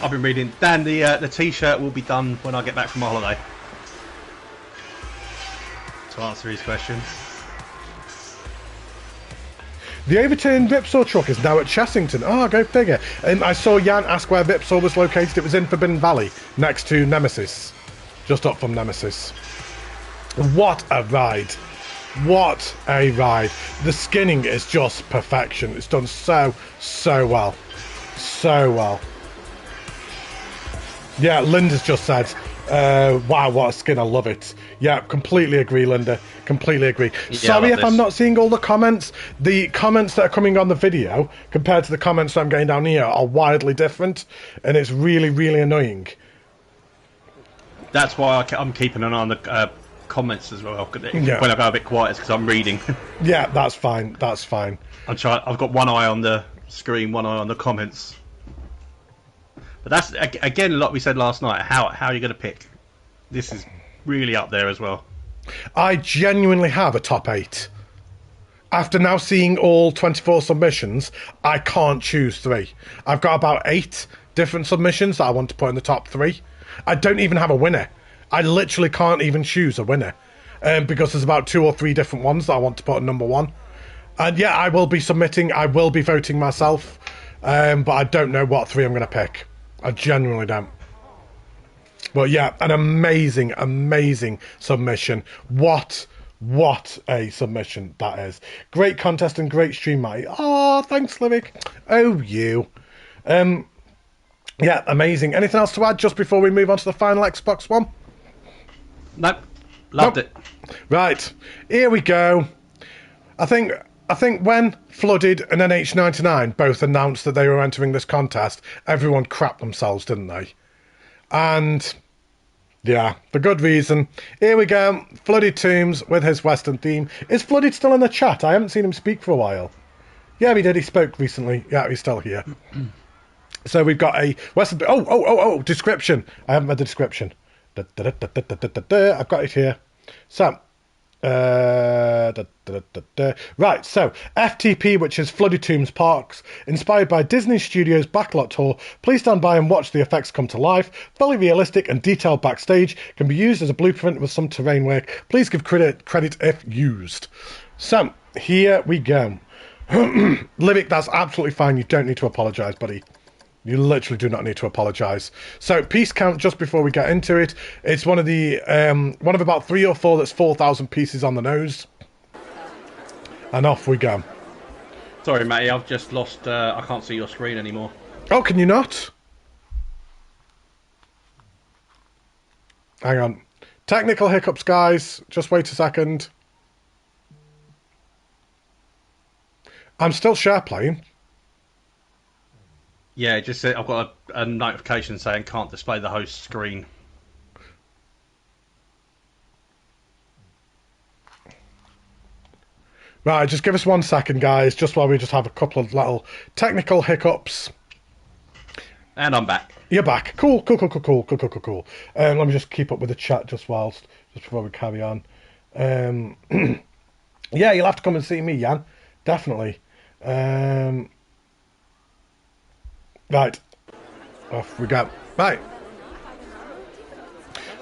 I've been reading. Dan, the T-shirt will be done when I get back from my holiday. To answer his question. The overturned Ripsaw truck is now at Chessington. Oh, go figure. I saw Jan ask where Ripsaw was located. It was in Forbidden Valley, next to Nemesis. Just up from Nemesis. What a ride. What a ride. The skinning is just perfection. It's done so well. So well. Yeah, Linda's just said, wow, what a skin, I love it. Yeah, completely agree, Linda. Completely agree. Yeah, sorry if I'm not seeing all the comments. The comments that are coming on the video compared to the comments that I'm getting down here are wildly different, and it's really, really annoying. That's why I'm keeping an eye on the comments as well. Yeah. When I go a bit quiet, it's because I'm reading. Yeah, that's fine. That's fine. I've got one eye on the screen, one eye on the comments. But that's, again, like we said last night, how are you going to pick? This is really up there as well. I genuinely have a top 8. After now seeing all 24 submissions, I can't choose 3. I've got about 8 different submissions that I want to put in the top 3. I don't even have a winner. I literally can't even choose a winner. Because there's about 2 or 3 different ones that I want to put at number 1. And yeah, I will be submitting, I will be voting myself. But I don't know what 3 I'm going to pick. I genuinely don't. But yeah, an amazing, amazing submission. What a submission that is. Great contest and great stream, Matty. Oh, thanks, Livic. Oh, you. Yeah, amazing. Anything else to add just before we move on to the final Xbox One? Nope. Loved it. Right, here we go. I think when Flooded and NH99 both announced that they were entering this contest, everyone crapped themselves, didn't they? And yeah, for good reason. Here we go. Flooded Tombs with his Western theme. Is Flooded still in the chat? I haven't seen him speak for a while. Yeah, he did. He spoke recently. Yeah, he's still here. So we've got a Western... Oh, description. I haven't read the description. I've got it here. So, Right, so FTP, which is Flooded Tombs Parks, inspired by Disney Studios' backlot tour. Please stand by and watch the effects come to life. Fully realistic and detailed backstage, can be used as a blueprint with some terrain work. Please give credit if used. So here we go. Livic, that's absolutely fine. You don't need to apologise, buddy. You literally do not need to apologise. So, piece count, just before we get into it, it's one of about 3 or 4 that's 4,000 pieces on the nose. And off we go. Sorry, Matty, I've just lost, I can't see your screen anymore. Oh, can you not? Hang on. Technical hiccups, guys. Just wait a second. I'm still share playing. Yeah, just said I've got a notification saying can't display the host screen. Right, just give us 1 second, guys, just while we just have a couple of little technical hiccups. And I'm back. You're back. Cool. Let me just keep up with the chat just before we carry on. Yeah, you'll have to come and see me, Jan. Definitely. Right, off we go. Right.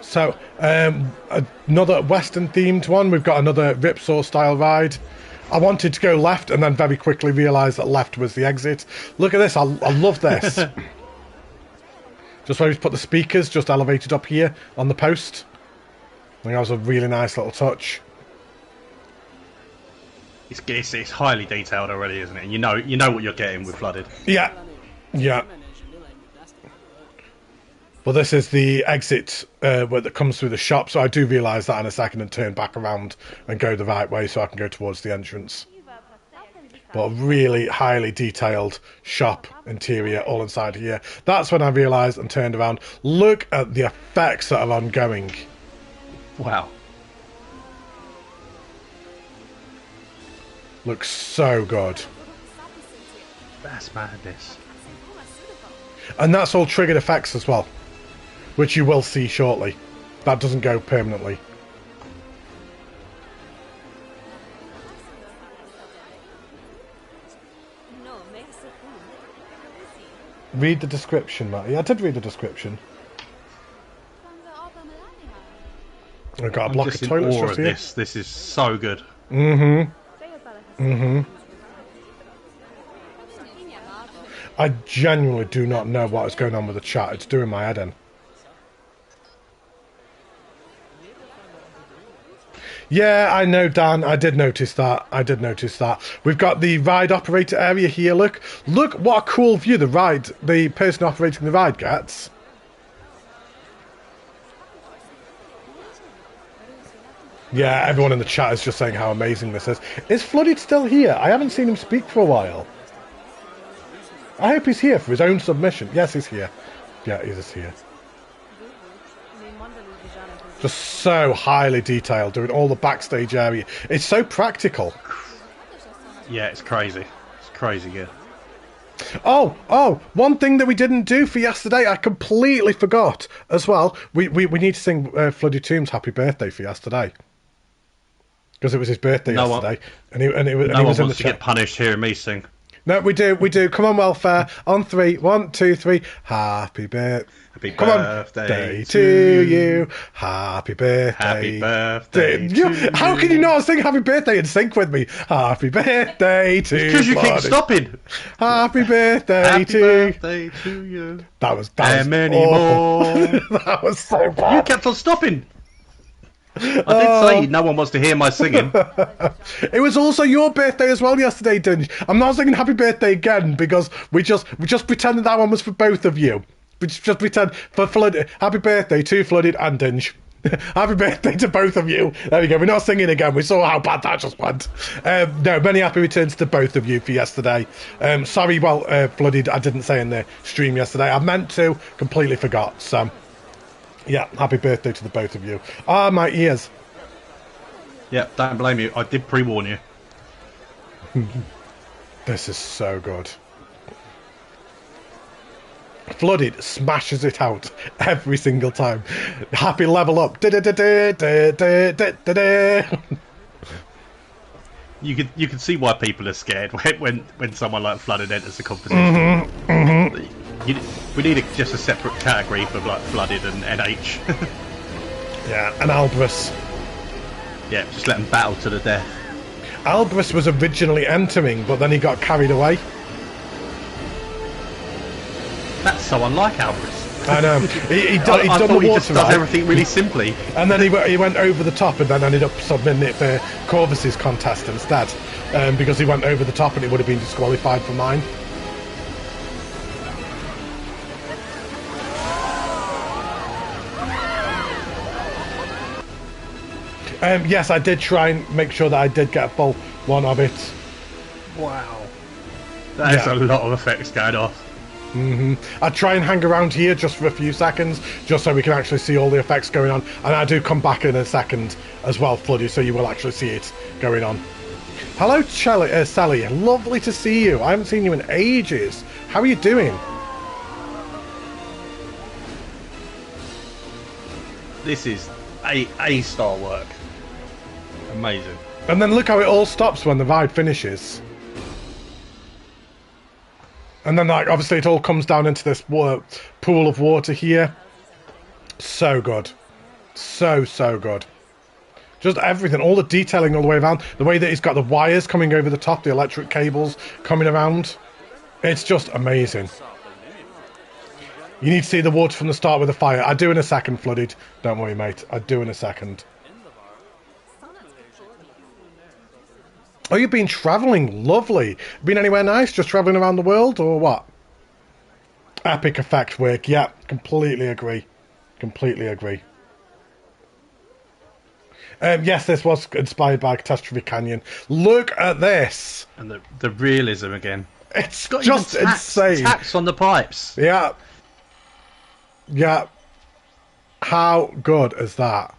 So, another Western themed one. We've got another Ripsaw style ride. I wanted to go left and then very quickly realised that left was the exit. Look at this. I love this. Just where we put the speakers just elevated up here on the post. I think that was a really nice little touch. It's highly detailed already, isn't it? And you know what you're getting with Flooded. Yeah. Yeah. Well, this is the exit that comes through the shop, so I do realise that in a second and turn back around and go the right way so I can go towards the entrance. But a really highly detailed shop interior all inside here. That's when I realised and turned around. Look at the effects that are ongoing. Wow. Looks so good. That's madness. And that's all triggered effects as well, which you will see shortly. That doesn't go permanently. Read the description, Matty. I did read the description. I've got a block of toilets just here. This is so good. I genuinely do not know what is going on with the chat. It's doing my head in. Yeah, I know, Dan. I did notice that. We've got the ride operator area here. Look what a cool view the person operating the ride gets. Yeah, everyone in the chat is just saying how amazing this is. Is Flooded still here? I haven't seen him speak for a while. I hope he's here for his own submission. Yes, he's here. Yeah, he's here. Just so highly detailed, doing all the backstage area. It's so practical. Yeah, it's crazy. It's crazy good. Oh, one thing that we didn't do for yesterday, I completely forgot as well. We need to sing Flooded Tombs Happy Birthday for yesterday. Because it was his birthday yesterday. And he was in the chat. Wants to get punished hearing me sing. No, we do. Come on, welfare. On 3. 1, 2, 3. Happy birthday to you. Happy birthday. Happy birthday to you. How can you not sing happy birthday and sync with me? Happy birthday to you. Because you keep stopping. Happy birthday birthday to you. That was many awful. more. That was so bad. You kept on stopping. I did say no one wants to hear my singing. It was also your birthday as well yesterday, Thedinj. I'm not singing happy birthday again because we just pretended that one was for both of you. We just pretend for Flooded. Happy birthday to Flooded and Thedinj. Happy birthday to both of you. There we go. We're not singing again. We saw how bad that just went. No, many happy returns to both of you for yesterday. Sorry, Flooded, I didn't say in the stream yesterday. I meant to, completely forgot. So, yeah, happy birthday to the both of you. Ah, my ears. Yeah, don't blame you. I did pre-warn you. This is so good. Flooded smashes it out every single time. Happy level up. You could see why people are scared when someone like Flooded enters the competition. We need just a separate category for like Flooded and NH. Yeah, and Albrus. Yeah, just let them battle to the death. Albrus was originally entering, but then he got carried away. That's so unlike Albrus. I know. He'd done the water just does everything really simply. And then he went over the top and then ended up submitting it for Corvus's contest instead. Because he went over the top and he would have been disqualified for mine. Yes, I did try and make sure that I did get a full one of it. Wow. That is a lot of effects going off. I'd try and hang around here just for a few seconds, just so we can actually see all the effects going on. And I do come back in a second as well, Floody, so you will actually see it going on. Hello, Sally. Lovely to see you. I haven't seen you in ages. How are you doing? This is A-star work. Amazing. And then look how it all stops when the ride finishes. And then, like, obviously it all comes down into this pool of water here. So good. So good. Just everything, all the detailing all the way around. The way that he's got the wires coming over the top, the electric cables coming around. It's just amazing. You need to see the water from the start with the fire. I do in a second, Flooded. Don't worry, mate. I do in a second. Oh, you've been travelling. Lovely. Been anywhere nice? Just travelling around the world, or what? Epic effect work. Yeah, completely agree. Completely agree. Yes, this was inspired by Catastrophe Canyon. Look at this. And the realism again. It's just insane. Tax on the pipes. Yeah. Yeah. How good is that?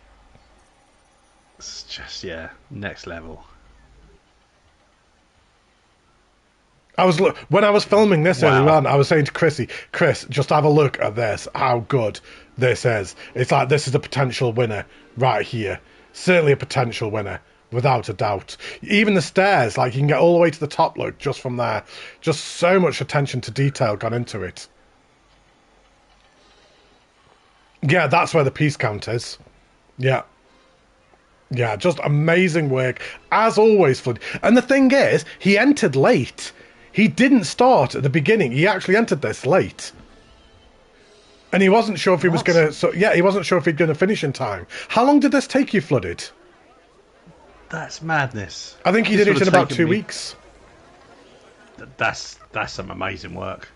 It's just, yeah, next level. When I was filming this earlier on, I was saying to Chris, just have a look at this, how good this is. It's like, this is a potential winner right here. Certainly a potential winner, without a doubt. Even the stairs, like, you can get all the way to the top, look, just from there. Just so much attention to detail gone into it. Yeah, that's where the piece count is. Yeah. Yeah, just amazing work, as always. And the thing is, he entered late. He didn't start at the beginning. He actually entered this late. And he wasn't sure if he was going to... So, yeah, he wasn't sure if he'd going to finish in time. How long did this take you, Flooded? That's madness. I think he did it in about 2 weeks. That's some amazing work.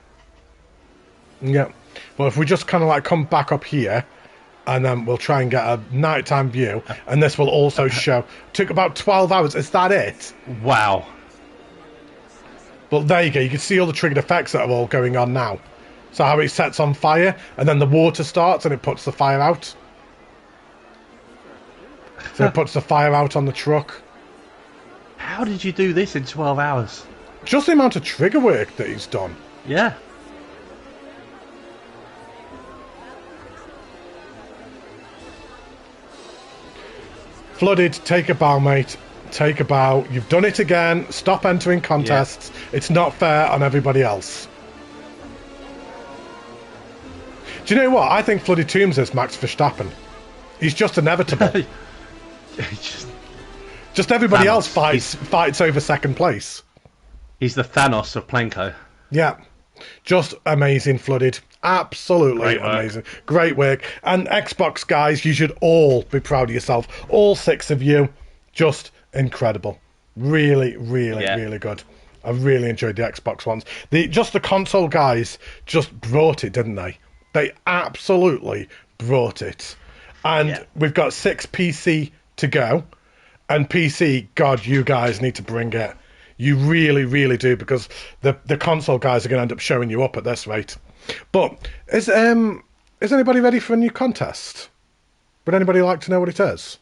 Yeah. Well, if we just kind of like come back up here, and then we'll try and get a nighttime view, and this will also show... Took about 12 hours. Is that it? Wow. But there you go, you can see all the triggered effects that are all going on now. So how it sets on fire, and then the water starts and it puts the fire out. So it puts the fire out on the truck. How did you do this in 12 hours? Just the amount of trigger work that he's done. Yeah. Flooded, take a bow, mate. Take a bow. You've done it again. Stop entering contests. Yeah. It's not fair on everybody else. Do you know what? I think Flooded Tombs is Max Verstappen. He's just inevitable. just everybody else fights over second place. He's the Thanos of Planko. Yeah. Just amazing, Flooded. Absolutely amazing. Great work. And Xbox guys, you should all be proud of yourself. All 6 of you. Just incredible. Really good. I really enjoyed the Xbox ones. Just the console guys just brought it, didn't they? They absolutely brought it. And we've got 6 PC to go. And PC, God, you guys need to bring it. You really do, because the console guys are going to end up showing you up at this rate. But is anybody ready for a new contest? Would anybody like to know what it is?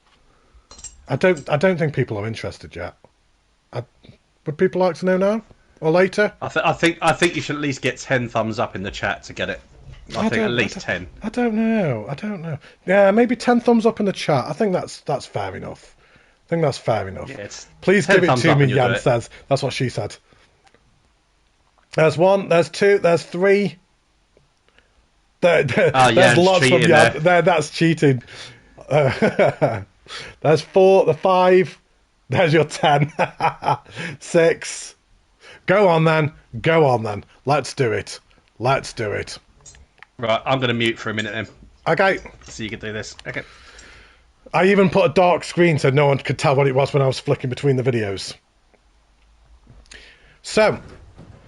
I don't think people are interested yet. Would people like to know now or later? I think you should at least get 10 thumbs up in the chat to get it. I think at least 10. I don't know. Yeah, maybe 10 thumbs up in the chat. I think that's fair enough. I think that's fair enough. Yeah, please give it to me, Jan says. That's what she said. There's 1, there's 2, there's 3. There's lots from Jan. That's cheating. There's 4, the 5. There's your 10. 6. Go on then. Let's do it. Right, I'm going to mute for a minute then. Okay. So you can do this. Okay. I even put a dark screen so no one could tell what it was when I was flicking between the videos. So,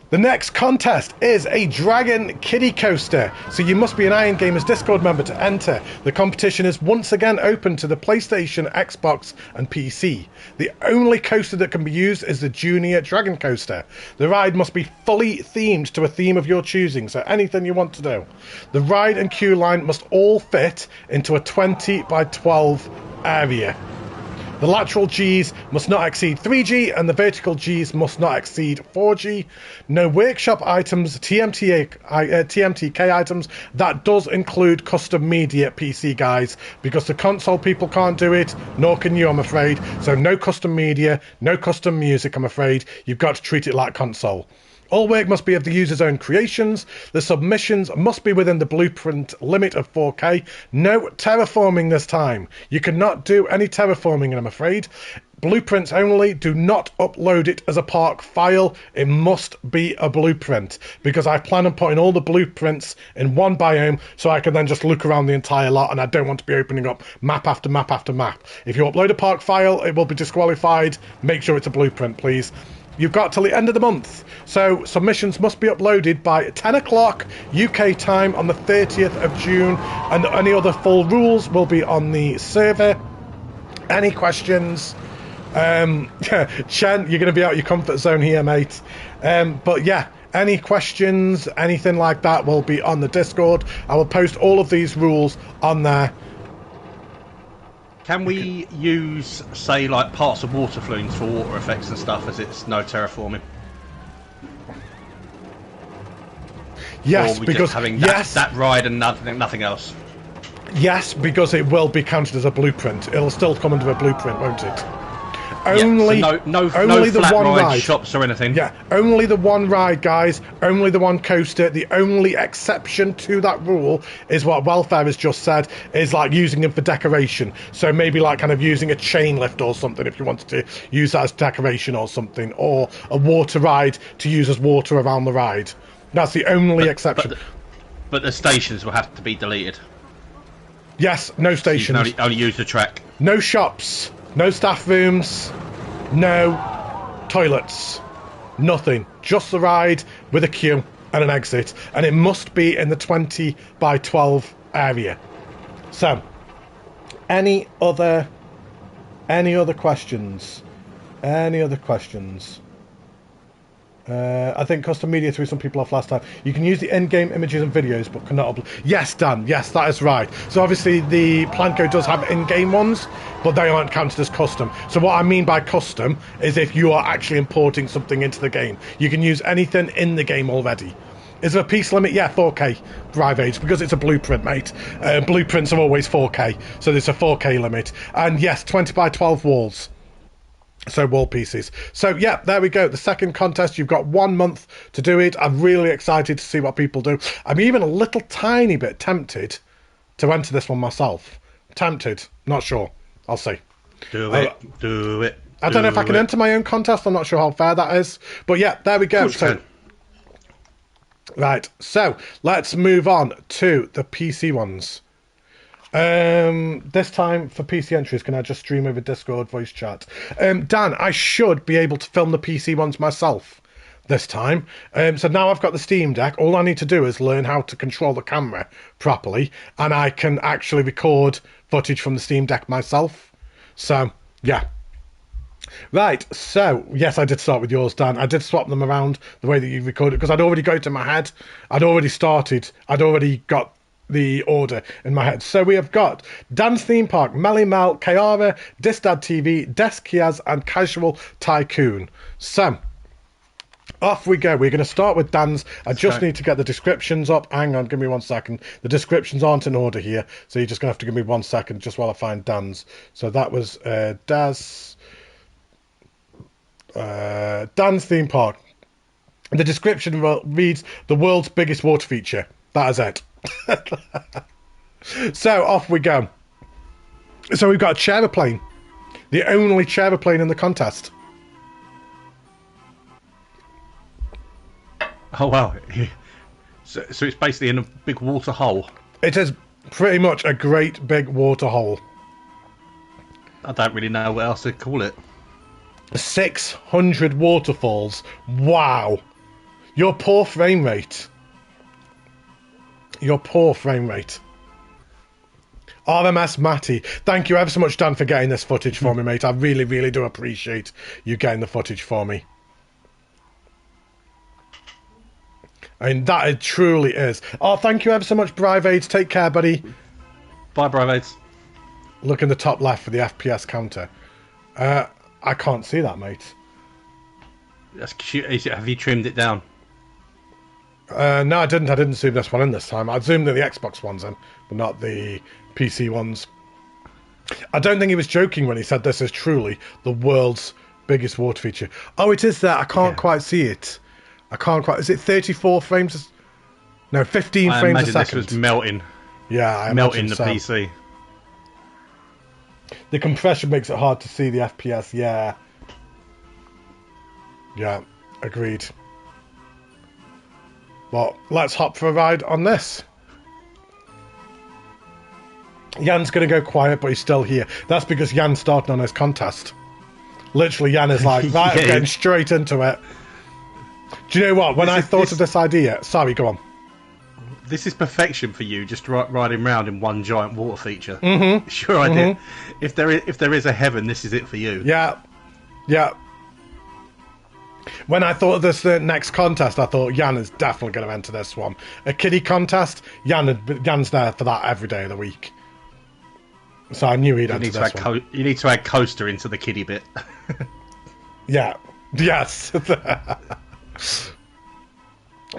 the next contest is a Dragon Kiddie Coaster. So you must be an Iron Gamers Discord member to enter. The competition is once again open to the PlayStation, Xbox and PC. The only coaster that can be used is the Junior Dragon Coaster. The ride must be fully themed to a theme of your choosing, so anything you want to do. The ride and queue line must all fit into a 20 by 12 area. The lateral Gs must not exceed 3G and the vertical Gs must not exceed 4G. No workshop items, TMTK items. That does include custom media, PC guys, because the console people can't do it, nor can you, I'm afraid. So no custom media, no custom music, I'm afraid. You've got to treat it like console. All work must be of the user's own creations. The submissions must be within the blueprint limit of 4K. No terraforming this time. You cannot do any terraforming, I'm afraid. Blueprints only. Do not upload it as a park file. It must be a blueprint, because I plan on putting all the blueprints in one biome so I can then just look around the entire lot, and I don't want to be opening up map after map after map. If you upload a park file, it will be disqualified. Make sure it's a blueprint, please. You've got till the end of the month, so submissions must be uploaded by 10 o'clock UK time on the 30th of June, and any other full rules will be on the server. Any questions? Chen, you're going to be out your comfort zone here, mate. But yeah, any questions, anything like that will be on the Discord. I will post all of these rules on there. Can we use, say, like parts of water flumes for water effects and stuff, as it's no terraforming? Yes, or because having that ride and nothing else. Yes, because it will be counted as a blueprint. It'll still come under a blueprint, won't it? Only, so no only the flat one ride, shops or anything. Yeah, only the one ride, guys. Only the one coaster. The only exception to that rule is what Welfare has just said, is like using them for decoration. So maybe like kind of using a chain lift or something if you wanted to use that as decoration or something, or a water ride to use as water around the ride. That's the only exception. But the stations will have to be deleted. Yes, no stations. So you can only use the track. No shops. No staff rooms, no toilets, nothing. Just the ride with a queue and an exit. And it must be in the 20 by 12 area. So, any other questions? Any other questions? I think custom media threw some people off last time. You can use the in-game images and videos, but cannot upload. Yes, Dan. Yes, that is right. So obviously the Planet Coaster does have in-game ones, but they aren't counted as custom. So what I mean by custom is if you are actually importing something into the game. You can use anything in the game already. Is there a piece limit? Yeah, 4K Drive Age, because it's a blueprint, mate. Blueprints are always 4K, so there's a 4K limit. And yes, 20 by 12 walls. So wall pieces. So yeah, there we go. The second contest, you've got 1 month to do it. I'm really excited to see what people do. I'm even a little tiny bit tempted to enter this one myself. Tempted, not sure. I'll see. Do it. I don't know if I can enter my own contest. I'm not sure how fair that is. But yeah, there we go. So, right, so let's move on to the PC ones. This time for PC entries, can I just stream over Discord voice chat? Dan, I should be able to film the PC ones myself this time. So now I've got the Steam Deck. All I need to do is learn how to control the camera properly, and I can actually record footage from the Steam Deck myself. So yeah. Right, so yes, I did start with yours, Dan. I did swap them around the way that you recorded, because I'd already got it in my head. I'd already got the order in my head. So we have got Dan's Theme Park, Melly Mel, Kayara, DisDadTV, dezkiez, and Casual Tycoon. So Off we go. We're going to start with Dan's. I just need to get the descriptions up. Hang on, give me 1 second. The descriptions aren't in order here, so you're just going to have to give me 1 second just while I find Dan's. So that was Dan's theme park. The description reads, the world's biggest water feature. That is it. So off we go. So we've got a chair plane. The only chair plane in the contest. Oh, wow. So it's basically in a big water hole. It is pretty much a great big water hole. I don't really know what else to call it. 600 waterfalls. Wow. Your poor frame rate. Your poor frame rate. RMS Matty. Thank you ever so much, Dan, for getting this footage for me, mate. I really, really do appreciate you getting the footage for me. I mean, that it truly is. Oh, thank you ever so much, Brivades. Take care, buddy. Bye, Brivades. Look in the top left for the FPS counter. I can't see that, mate. That's cute. Have you trimmed it down? No, I didn't. I didn't zoom this one in this time. I zoomed the Xbox ones in, but not the PC ones. I don't think he was joking when he said this is truly the world's biggest water feature. Oh, it is there. I can't quite see it. I can't quite... Is it 34 frames? No, 15 frames a second. This was melting. Yeah, I melting imagine the PC. The compression makes it hard to see the FPS. Yeah. Yeah, agreed. Well, let's hop for a ride on this. Jan's going to go quiet, but he's still here. That's because Jan's starting on his contest. Literally, Jan is like, right, I'm getting straight into it. Do you know what? When I thought of this idea... Sorry, go on. This is perfection for you, just riding around in one giant water feature. Mm-hmm. It's your idea. Mm-hmm. If there is a heaven, this is it for you. Yeah. Yeah. When I thought of this next contest, I thought Jan is definitely going to enter this one. A kiddie contest, Jan's there for that every day of the week. So I knew he'd enter this one. You need to add coaster into the kiddie bit. Yeah. Yes.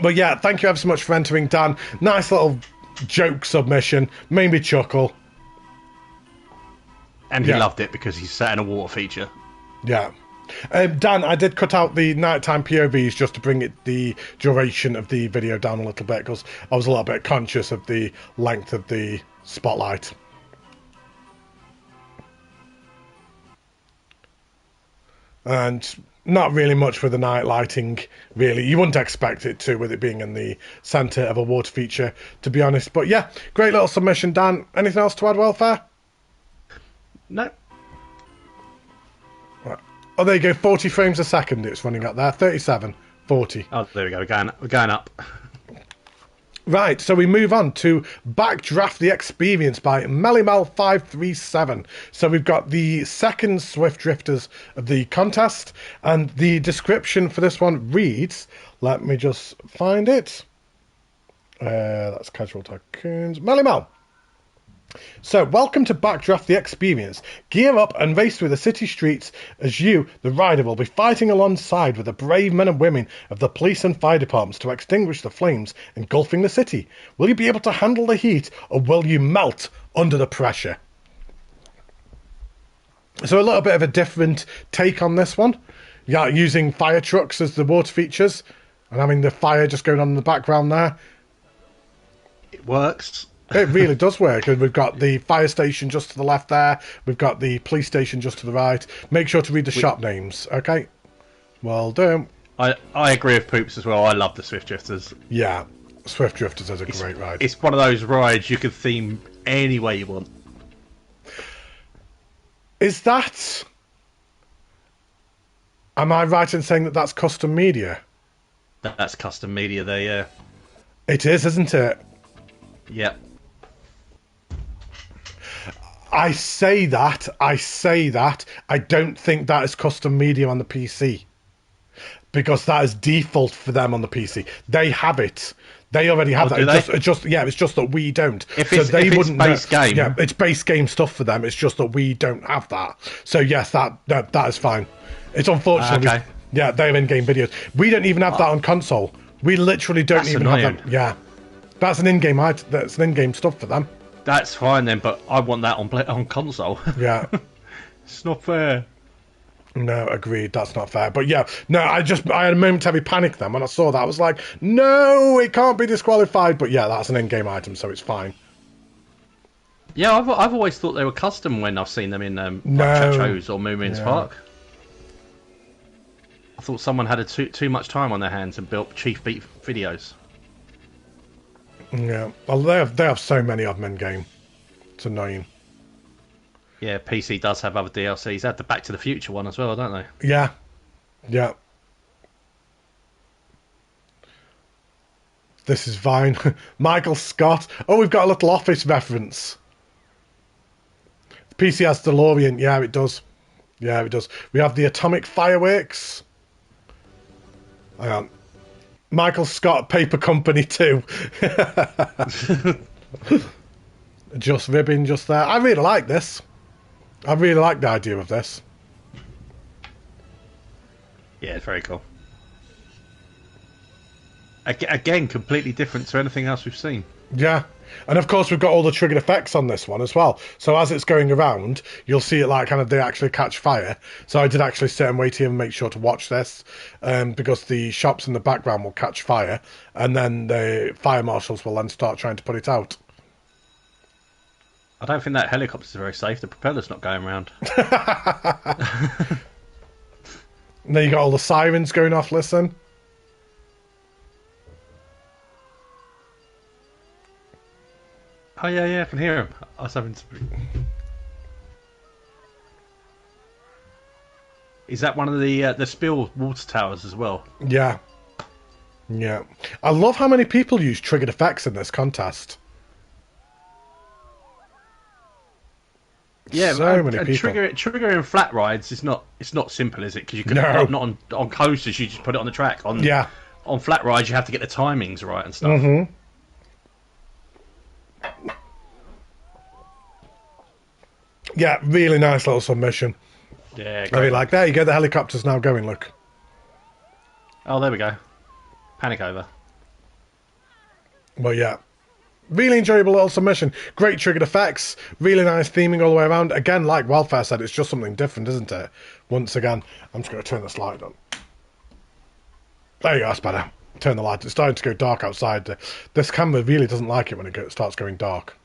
But yeah, thank you ever so much for entering, Dan. Nice little joke submission. Made me chuckle. And he loved it because he's sat in a water feature. Yeah. Dan, I did cut out the nighttime POVs just to bring the duration of the video down a little bit because I was a little bit conscious of the length of the spotlight. And not really much with the night lighting, really. You wouldn't expect it to, with it being in the centre of a water feature, to be honest. But yeah, great little submission, Dan. Anything else to add, Welfare? No. Right. Oh, there you go. 40 frames a second it's running up there. 37, 40. Oh, there we go. We're going up. Right, so we move on to Backdraft the Experience by Mellymel537. So we've got the second Swift Drifters of the contest, and the description for this one reads, let me just find it. That's Casual Tycoons. Mellymel. So, welcome to Backdraft the Experience. Gear up and race through the city streets as you, the rider, will be fighting alongside with the brave men and women of the police and fire departments to extinguish the flames engulfing the city. Will you be able to handle the heat, or will you melt under the pressure? So, a little bit of a different take on this one. Yeah, using fire trucks as the water features, and having the fire just going on in the background there. It works. It really does work. We've got the fire station just to the left there. We've got the police station just to the right. Make sure to read the shop names, okay? Well done. I agree with Poops as well. I love the Swift Drifters. Yeah, Swift Drifters is a great ride. It's one of those rides you can theme any way you want. Is that... Am I right in saying that that's custom media? That's custom media there, yeah. It is, isn't it? Yeah. I say that, I don't think that is custom media on the PC. Because that is default for them on the PC. They have it. They already have that. It's just that we don't. If it's base game. Yeah, it's base game stuff for them. It's just that we don't have that. So yes, that is fine. It's unfortunate. Yeah, they're in-game videos. We don't even have that on console. We literally don't even have that. Yeah, that's an in-game item. That's an in-game stuff for them. That's fine then, but I want that on console. Yeah, it's not fair. No, agreed. That's not fair. But yeah, no, I had a momentary panic then when I saw that. I was like, no, it can't be disqualified. But yeah, that's an in-game item, so it's fine. Yeah, I've always thought they were custom when I've seen them in like Chacho's or Moonman's Park. I thought someone had too much time on their hands and built Chief Beat videos. Yeah, well, they have so many of them in game. It's annoying. Yeah, PC does have other DLCs. They had the Back to the Future one as well, don't they? Yeah, yeah. This is fine. Michael Scott. Oh, we've got a little Office reference. PC has DeLorean. Yeah, it does. Yeah, it does. We have the atomic fireworks. Hang on. Michael Scott Paper Company 2. Just ribbing just there. I really like this. I really like the idea of this. Yeah, it's very cool. Again, completely different to anything else we've seen. Yeah. And of course, we've got all the triggered effects on this one as well. So as it's going around, you'll see it like kind of they actually catch fire. So I did actually sit and wait here and make sure to watch this because the shops in the background will catch fire and then the fire marshals will then start trying to put it out. I don't think that helicopter's very safe. The propeller's not going around. And then you got all the sirens going off, listen. Oh, yeah, I can hear him. I was having to... Is that one of the spill water towers as well? Yeah. Yeah. I love how many people use triggered effects in this contest. Yeah, so many people. Triggering flat rides is not simple, is it? Because you can not on coasters you just put it on the track. On flat rides you have to get the timings right and stuff. Mm-hmm. Yeah, really nice little submission. Yeah, great. I really like that. You go. The helicopter's now going. Look. Oh, there we go. Panic over. Well, yeah. Really enjoyable little submission. Great triggered effects. Really nice theming all the way around. Again, like Wildfire said, it's just something different, isn't it? Once again, I'm just going to turn the light on. There you go, that's better. Turn the light. It's starting to go dark outside. This camera really doesn't like it when it starts going dark.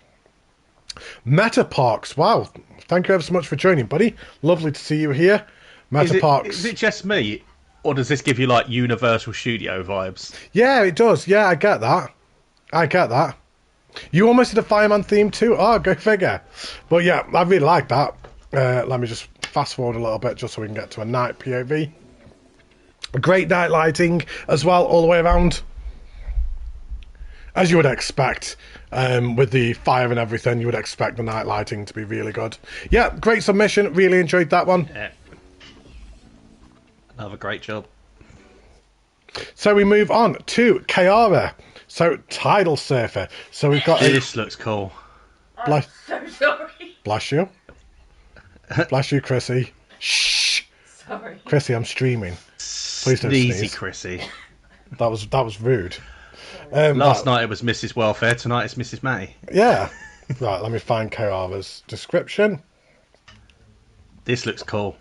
Meta Parks. Wow. Thank you ever so much for joining, buddy. Lovely to see you here. Meta Parks. Is it just me, or does this give you, like, Universal Studio vibes? Yeah, it does. Yeah, I get that. I get that. You almost did a Fireman theme too? Oh, go figure. But yeah, I really like that. Let me just fast forward a little bit just so we can get to a night POV. Great night lighting as well, all the way around. As you would expect, with the fire and everything, you would expect the night lighting to be really good. Yeah, great submission. Really enjoyed that one. Yeah. Another great job. So we move on to Kayara. So, Tidal Surfer. So we've got... This looks cool. I'm so sorry. Bless you. Bless you, Chrissy. Shh. Sorry. Chrissy, I'm streaming. Please don't Sneezy, sneeze. Chrissy. That was rude. Last night it was Mrs. Welfare. Tonight it's Mrs. Matty. Yeah. Right, let me find Kayara's description. This looks cool.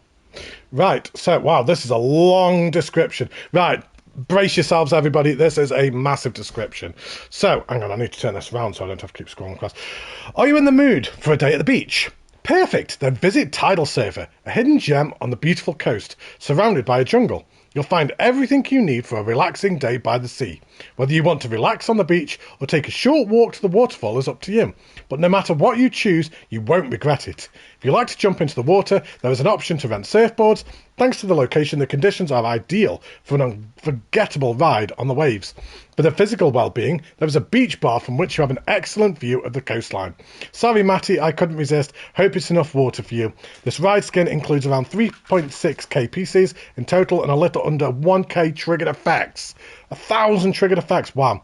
Right, so, wow, this is a long description. Right, brace yourselves, everybody. This is a massive description. So, hang on, I need to turn this around so I don't have to keep scrolling across. Are you in the mood for a day at the beach? Perfect. Then visit Tidal Surfer, a hidden gem on the beautiful coast, surrounded by a jungle. You'll find everything you need for a relaxing day by the sea. Whether you want to relax on the beach or take a short walk to the waterfall is up to you. But no matter what you choose, you won't regret it. If you like to jump into the water, there is an option to rent surfboards. Thanks to the location, the conditions are ideal for an unforgettable ride on the waves. For the physical well-being, there is a beach bar from which you have an excellent view of the coastline. Sorry, Matty, I couldn't resist. Hope it's enough water for you. This ride skin includes around 3.6k pieces in total and a little under 1k triggered effects. 1,000 triggered effects. Wow.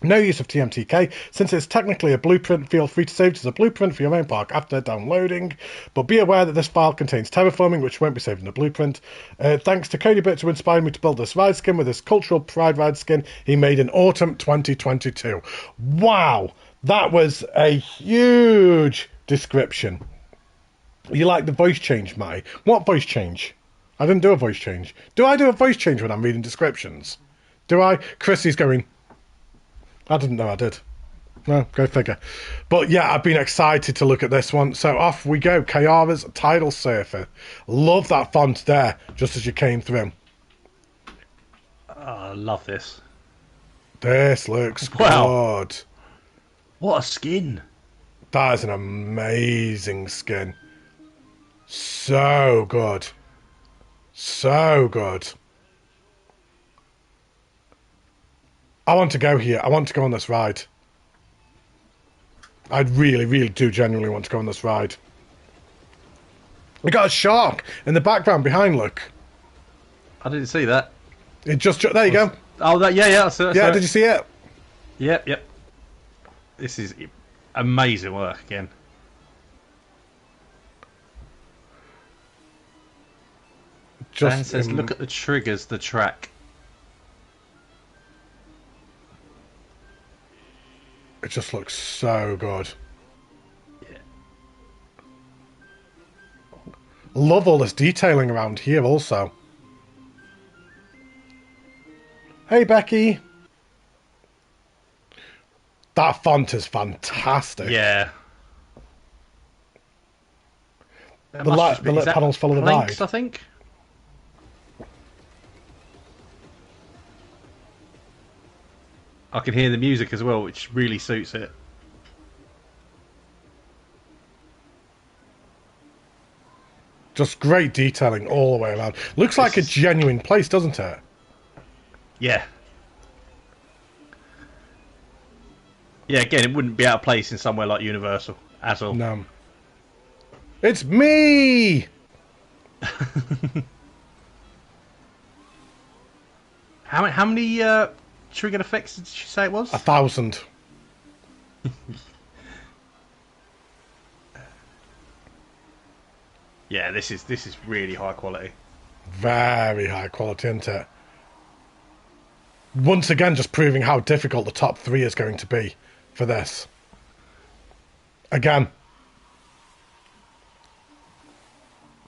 No use of TMTK. Since it's technically a blueprint, feel free to save it as a blueprint for your main park after downloading. But be aware that this file contains terraforming, which won't be saved in the blueprint. Thanks to Cody Bit, who inspired me to build this ride skin with his Cultural Pride ride skin he made in autumn 2022. Wow! That was a huge description. You like the voice change, Matty? What voice change? I didn't do a voice change. Do I do a voice change when I'm reading descriptions? Do I? Chrissy's going... I didn't know I did. No, go figure. But yeah, I've been excited to look at this one. So off we go. Kayara's Tidal Surfer. Love that font there, just as you came through. Oh, I love this. This looks good. What a skin. That is an amazing skin. So good. So good. I want to go here. I want to go on this ride. I really, really do genuinely want to go on this ride. We got a shark in the background behind, look. I didn't see that. It just... There you go. Oh, that, yeah. I saw it. Did you see it? Yep. This is amazing work again. Dan says, look at the triggers, the track. It just looks so good. Yeah. Love all this detailing around here also. Hey, Becky. That font is fantastic. Yeah. The lit panels follow the ride. I think. I can hear the music as well, which really suits it. Just great detailing all the way around. Looks like a genuine place, doesn't it? Yeah. Yeah, again, it wouldn't be out of place in somewhere like Universal at all. No. It's me! How many triggered effects did she say it was? 1,000. Yeah, this is really high quality. Very high quality, isn't it? Once again, just proving how difficult the top 3 is going to be for this. Again.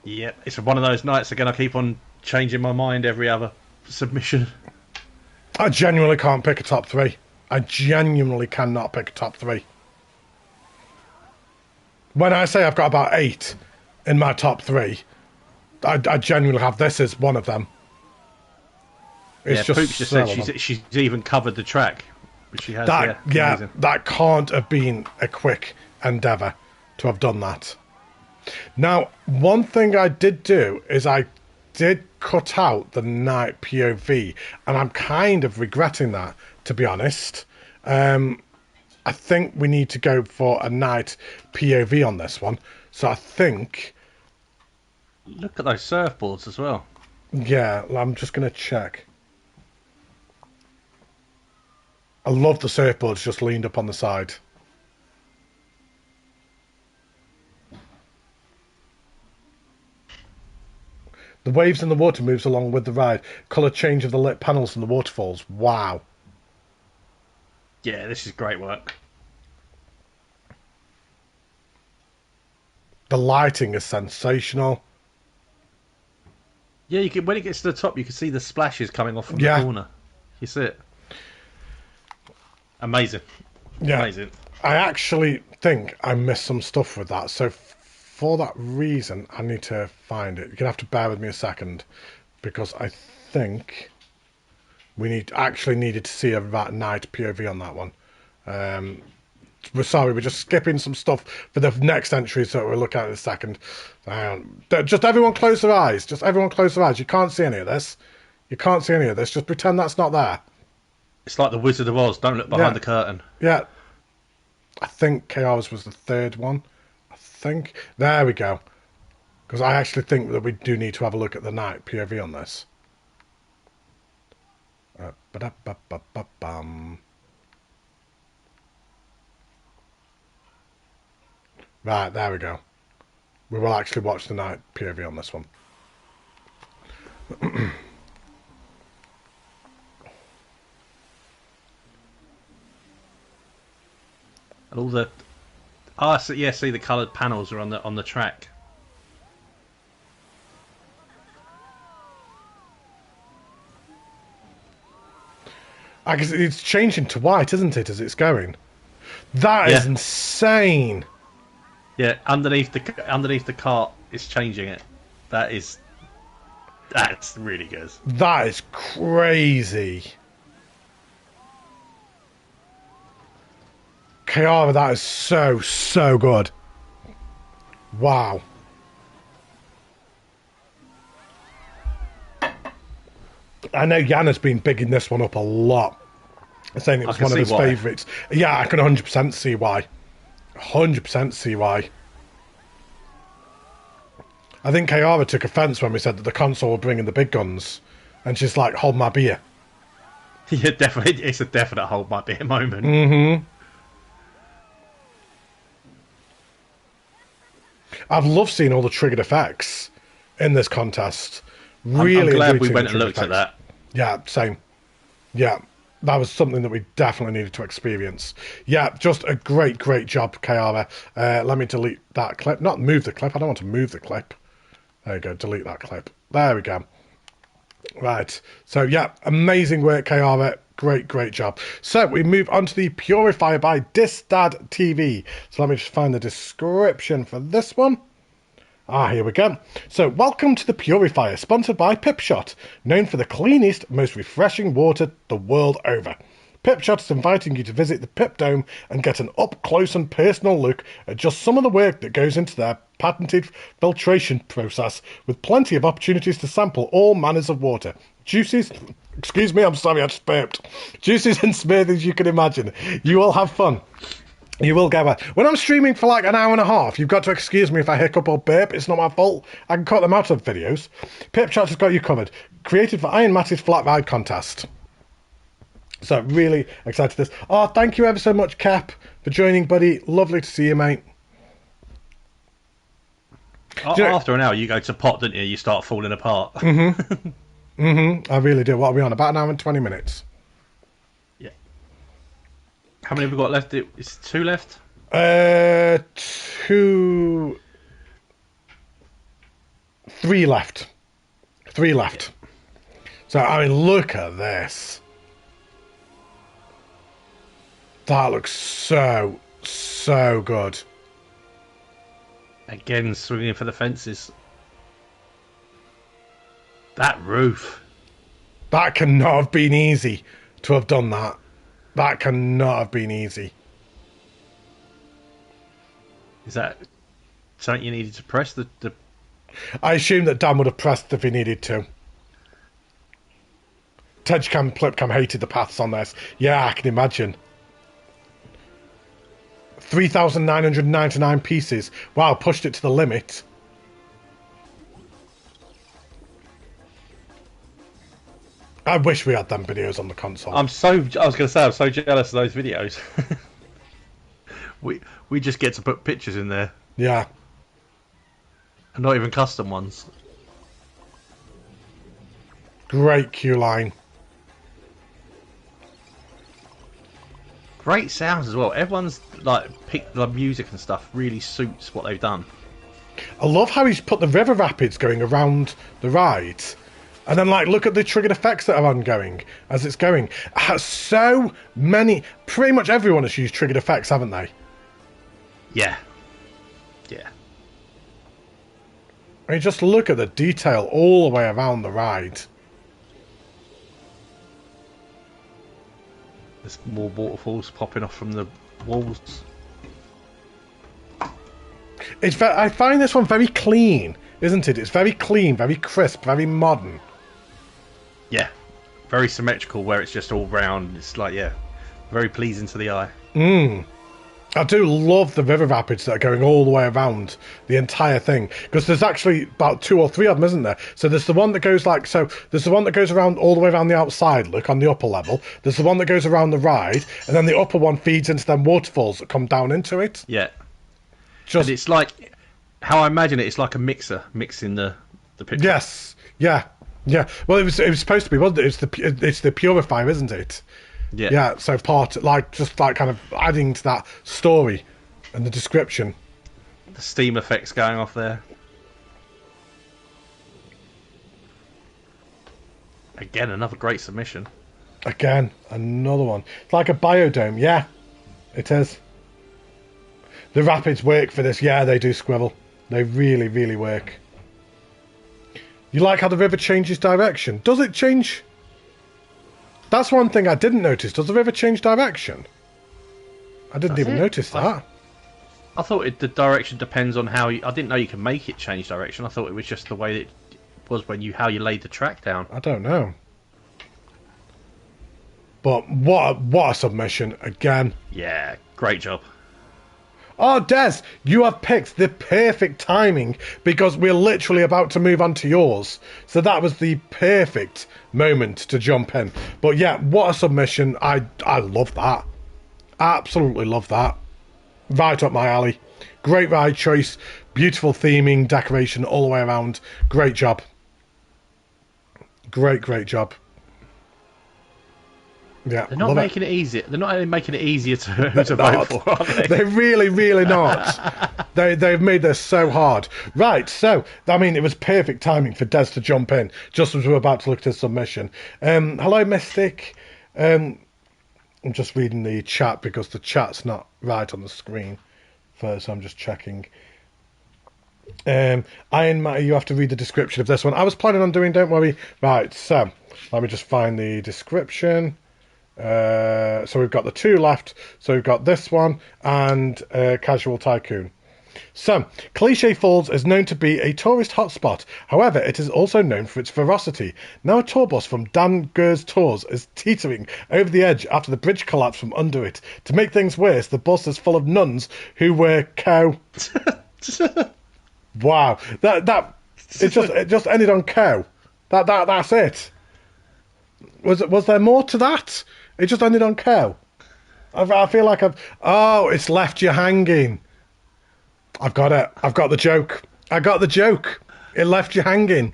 Yep, it's one of those nights again. I keep on changing my mind every other submission. I genuinely can't pick a top 3. I genuinely cannot pick a top 3. When I say I've got about 8 in my top 3, I genuinely have this as one of them. It's Poops just said she's even covered the track, which she has. That can't have been a quick endeavour to have done that. Now, one thing I did do is I did cut out the night POV, and I'm kind of regretting that, to be honest. I think we need to go for a night POV on this one. So I think... Look at those surfboards as well. Yeah, I'm just going to check. I love the surfboards just leaned up on the side. The waves in the water moves along with the ride. Colour change of the lit panels and the waterfalls. Wow. Yeah, this is great work. The lighting is sensational. Yeah, you can, when it gets to the top, you can see the splashes coming off from the corner. You see it. Amazing. Yeah. Amazing. I actually think I missed some stuff with that. So for that reason, I need to find it. You're going to have to bear with me a second, because I think we needed to see a night POV on that one. We're sorry, we're just skipping some stuff for the next entry, so we'll look at it in a second. Just everyone close their eyes. Just everyone close their eyes. You can't see any of this. You can't see any of this. Just pretend that's not there. It's like the Wizard of Oz. Don't look behind the curtain. Yeah. I think Kayara's was the third one. I think. There we go. Because I actually think that we do need to have a look at the night POV on this. Right, there we go. We will actually watch the night POV on this one. And all the... so, yeah, see the coloured panels are on the track. I guess it's changing to white, isn't it, as it's going? That is insane. Yeah, underneath the cart, it's changing it. That's really good. That is crazy. Kayara, that is so good. Wow. I know Yana's been bigging this one up a lot, saying it was one of his favourites. Yeah, I can 100% see why. 100% see why. I think Kayara took offence when we said that the console were bringing the big guns, and she's like, hold my beer. Yeah, definitely. It's a definite hold my beer moment. Mm-hmm. I've loved seeing all the triggered effects in this contest. Really, I'm glad we went and looked at that. Yeah, same. Yeah, that was something that we definitely needed to experience. Yeah, just a great job, Kayara. Let me delete that clip. Not move the clip. I don't want to move the clip. There you go. Delete that clip. There we go. Right. So, yeah, amazing work, Kayara. Great job. So, we move on to the Purifier by DisDadTV. So, let me just find the description for this one. Here we go. So, welcome to the Purifier, sponsored by Pipshot, known for the cleanest, most refreshing water the world over. Pipshot is inviting you to visit the Pip Dome and get an up-close and personal look at just some of the work that goes into their patented filtration process, with plenty of opportunities to sample all manners of water. Juices, excuse me, I'm sorry, I just burped. Juices and smoothies you can imagine. You will have fun. You will get that. When I'm streaming for like an hour and a half, you've got to excuse me if I hiccup or burp. It's not my fault. I can cut them out of videos. Pipshot has got you covered. Created for Iron Matty's Flat Ride Contest. So, really excited for this. Oh, thank you ever so much, Cap, for joining, buddy. Lovely to see you, mate. After an hour, you go to pot, don't you? You start falling apart. I really do. What are we on? About an hour and 20 minutes. Yeah. How many have we got left? Is 2 left? 2... 3 left. 3 left. Yeah. So, I mean, look at this. That looks so good. Again, swinging for the fences. That roof. That cannot have been easy to have done that. That cannot have been easy. Is that something you needed to press? The... I assume that Dan would have pressed if he needed to. Tedcam, Plipcam hated the paths on this. Yeah, I can imagine. 3,999 pieces. Wow, pushed it to the limit. I wish we had them videos on the console. I was going to say, I'm so jealous of those videos. we just get to put pictures in there. Yeah. And not even custom ones. Great queue line. Great sounds as well. Everyone's like picked the music and stuff really suits what they've done. I love how he's put the river rapids going around the ride. And then, like, look at the triggered effects that are ongoing as it's going. So many... Pretty much everyone has used triggered effects, haven't they? Yeah. Yeah. I mean, just look at the detail all the way around the ride. There's more waterfalls popping off from the walls. I find this one very clean, isn't it? It's very clean, very crisp, very modern. Yeah, very symmetrical where it's just all round. It's like, yeah, very pleasing to the eye. I do love the river rapids that are going all the way around the entire thing, because there's actually about 2 or 3 of them, isn't there? So there's the one that goes like, so there's the one that goes around all the way around the outside, look, on the upper level. There's the one that goes around the ride, and then the upper one feeds into them waterfalls that come down into it. Yeah. And it's like, how I imagine it, it's like a mixer mixing the picture. Yes, yeah. Well, it was supposed to be, wasn't it? It's the purifier, isn't it? Yeah. Yeah. So just kind of adding to that story and the description. The steam effects going off there. Again, another great submission. Again, another one. It's like a biodome. Yeah, it is. The rapids work for this. Yeah, they do, Squirrel. They really, really work. You like how the river changes direction? Does it change? That's one thing I didn't notice. Does the river change direction? I didn't even notice that. I thought the direction depends on how you... I didn't know you can make it change direction. I thought it was just the way it was how you laid the track down. I don't know. But what a submission again. Yeah, great job. Oh, Des, you have picked the perfect timing because we're literally about to move on to yours. So that was the perfect moment to jump in. But yeah, what a submission. I love that. Absolutely love that. Right up my alley. Great ride choice. Beautiful theming, decoration all the way around. Great job. Great job. Yeah, they're not making it easier. They're not only making it easier to vote for, are they? They're really not. They've made this so hard. Right, so, I mean, it was perfect timing for Des to jump in, just as we were about to look at his submission. Hello, Mystic. I'm just reading the chat because the chat's not right on the screen first, so I'm just checking. Iron Matty, you have to read the description of this one. I was planning on doing, don't worry. Right, so, let me just find the description. So we've got the two left. So we've got this one and Casual Tycoon. So, Cliché Falls is known to be a tourist hotspot. However, it is also known for its ferocity. Now a tour bus from Dan Gers Tours is teetering over the edge after the bridge collapsed from under it. To make things worse, the bus is full of nuns who wear cow. Wow, it just ended on cow. That's it. Was there more to that? It just ended on cow. I feel like it's left you hanging. I've got it. I've got the joke. I got the joke. It left you hanging.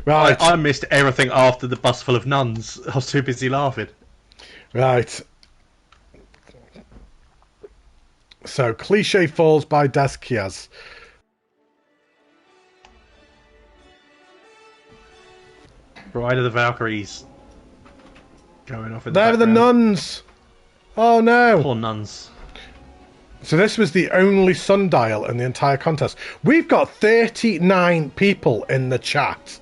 Right. I missed everything after the bus full of nuns. I was too busy laughing. Right. So, Cliché Falls by dezkiez. Bride of the Valkyries. Going off in There are the nuns. Oh no. Poor nuns. So this was the only sundial in the entire contest. We've got 39 people in the chat.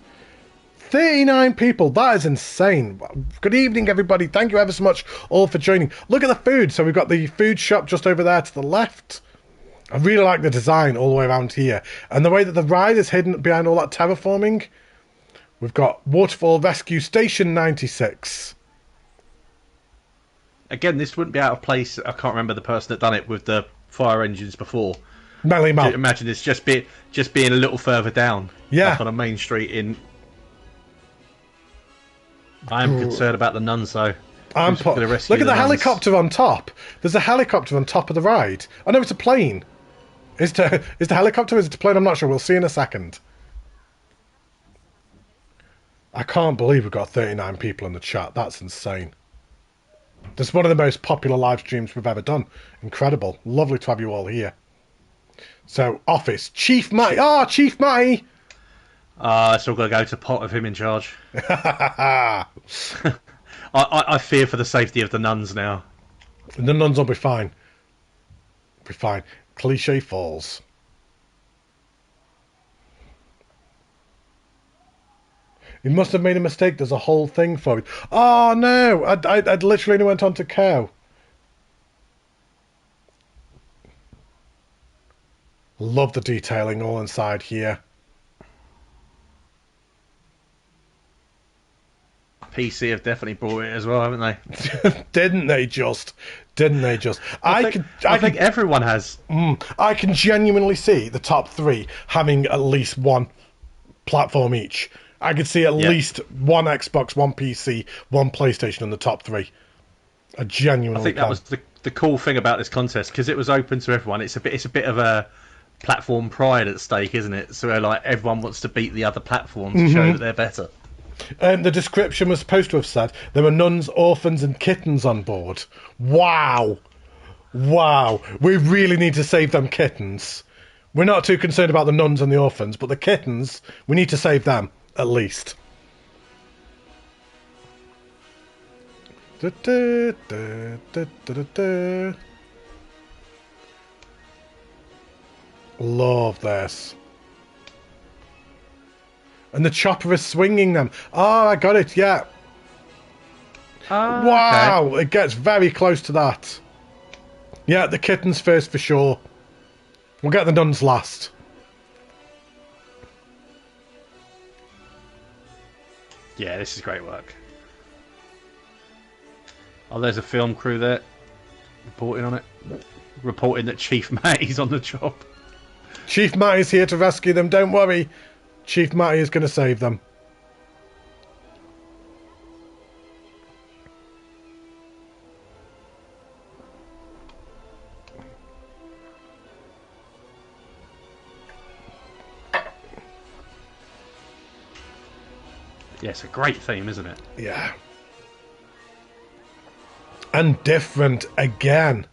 39 people. That is insane. Good evening, everybody. Thank you ever so much all for joining. Look at the food. So we've got the food shop just over there to the left. I really like the design all the way around here. And the way that the ride is hidden behind all that terraforming. We've got Waterfall Rescue Station 96. Again, this wouldn't be out of place. I can't remember the person that done it with the fire engines before. Melly Mel. Imagine this just being a little further down. Yeah. Up on a main street in. I am concerned about the nuns though. Look at the helicopter on top. There's a helicopter on top of the ride. I know it's a plane. Is the helicopter? Is it a plane? I'm not sure. We'll see in a second. I can't believe we've got 39 people in the chat. That's insane. This is one of the most popular live streams we've ever done. Incredible. Lovely to have you all here. So, office. Chief Matty. Oh, Chief Matty! Still got to go to pot of him in charge. I fear for the safety of the nuns now. The nuns will be fine. Be fine. Cliché Falls. You must have made a mistake. There's a whole thing for it. Oh, no. I'd literally only went on to cow. Love the detailing all inside here. PC have definitely brought it as well, haven't they? Didn't they just? I think everyone has. I can genuinely see the top three having at least one platform each. I could see at least one Xbox, one PC, one PlayStation in the top three. I think that was the cool thing about this contest because it was open to everyone. It's a bit of a platform pride at stake, isn't it? So like everyone wants to beat the other platforms to show that they're better. The description was supposed to have said there were nuns, orphans, and kittens on board. Wow. Wow. We really need to save them kittens. We're not too concerned about the nuns and the orphans, but the kittens, we need to save them, at least. Love this. And the chopper is swinging them. Oh, I got it, yeah. Wow, okay. It gets very close to that. Yeah, the kittens first for sure. We'll get the nuns last. Yeah, this is great work. Oh, there's a film crew there. Reporting on it. Reporting that Chief Matty's on the job. Chief Matty's here to rescue them, don't worry. Chief Matty is going to save them. Yeah, it's a great theme, isn't it? Yeah. And different again.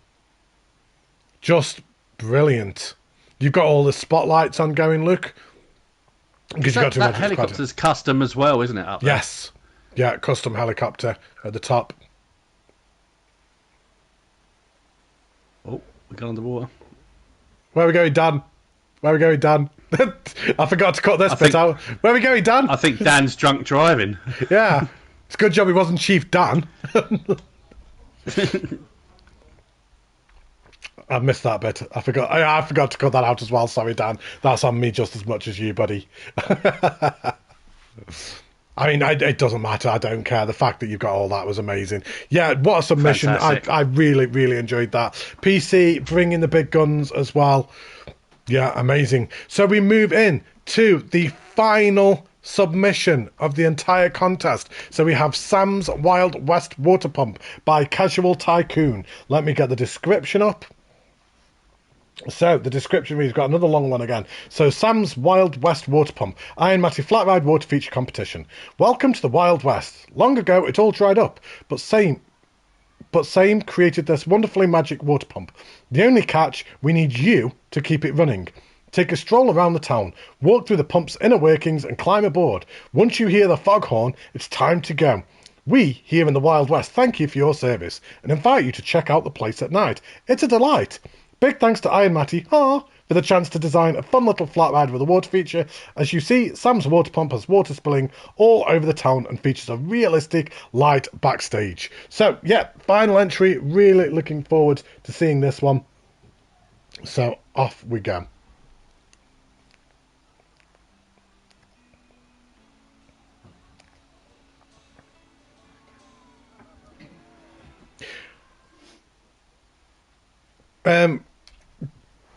Just brilliant. You've got all the spotlights on going, look. Because you got to that helicopter's custom as well, isn't it? Up there? Yes. Yeah, custom helicopter at the top. Oh, we're going underwater. Where are we going, Dan? Where are we going, Dan? I forgot to cut this bit out. Where are we going, Dan? I think Dan's drunk driving. Yeah. It's a good job he wasn't Chief Dan. I missed that bit. I forgot to cut that out as well. Sorry, Dan. That's on me just as much as you, buddy. I mean, it doesn't matter. I don't care. The fact that you've got all that was amazing. Yeah, what a submission. I really, really enjoyed that. PC bringing the big guns as well. Yeah, amazing. So we move in to the final submission of the entire contest. So we have Sam's Wild West Water Pump by Casual Tycoon. Let me get the description up. So the description reads, got another long one again. So Sam's Wild West Water Pump, Iron Matty Flat Ride Water Feature Competition. Welcome to the Wild West. Long ago it all dried up, but Same created this wonderfully magic water pump. The only catch, we need you to keep it running. Take a stroll around the town, walk through the pump's inner workings and climb aboard. Once you hear the foghorn, it's time to go. We, here in the Wild West, thank you for your service and invite you to check out the place at night. It's a delight. Big thanks to Iron Matty for the chance to design a fun little flat ride with a water feature. As you see, Sam's water pump has water spilling all over the town and features a realistic light backstage. So, yeah, final entry. Really looking forward to seeing this one. So, off we go.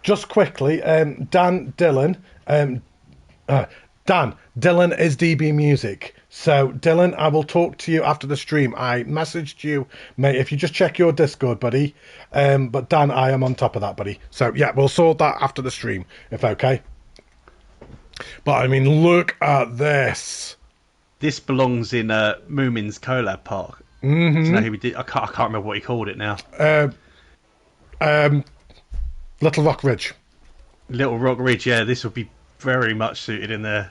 Just quickly, Dan Dillon is DB Music. So, Dylan, I will talk to you after the stream. I messaged you, mate, if you just check your Discord, buddy. But Dan, I am on top of that, buddy. So, yeah, we'll sort that after the stream, if okay. But, I mean, look at this. This belongs in Moomin's collab park. Mm-hmm. So we did, I can't remember what he called it now. Little Rock Ridge. Little Rock Ridge, yeah, this would be very much suited in there.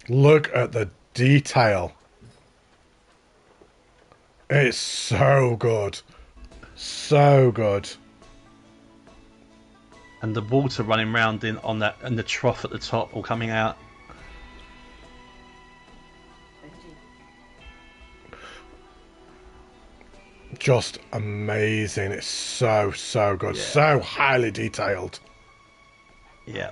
Look at the detail. It's so good. So good. And the water running round on that, and the trough at the top all coming out. Just amazing. It's so good. Yeah. So highly detailed. Yeah.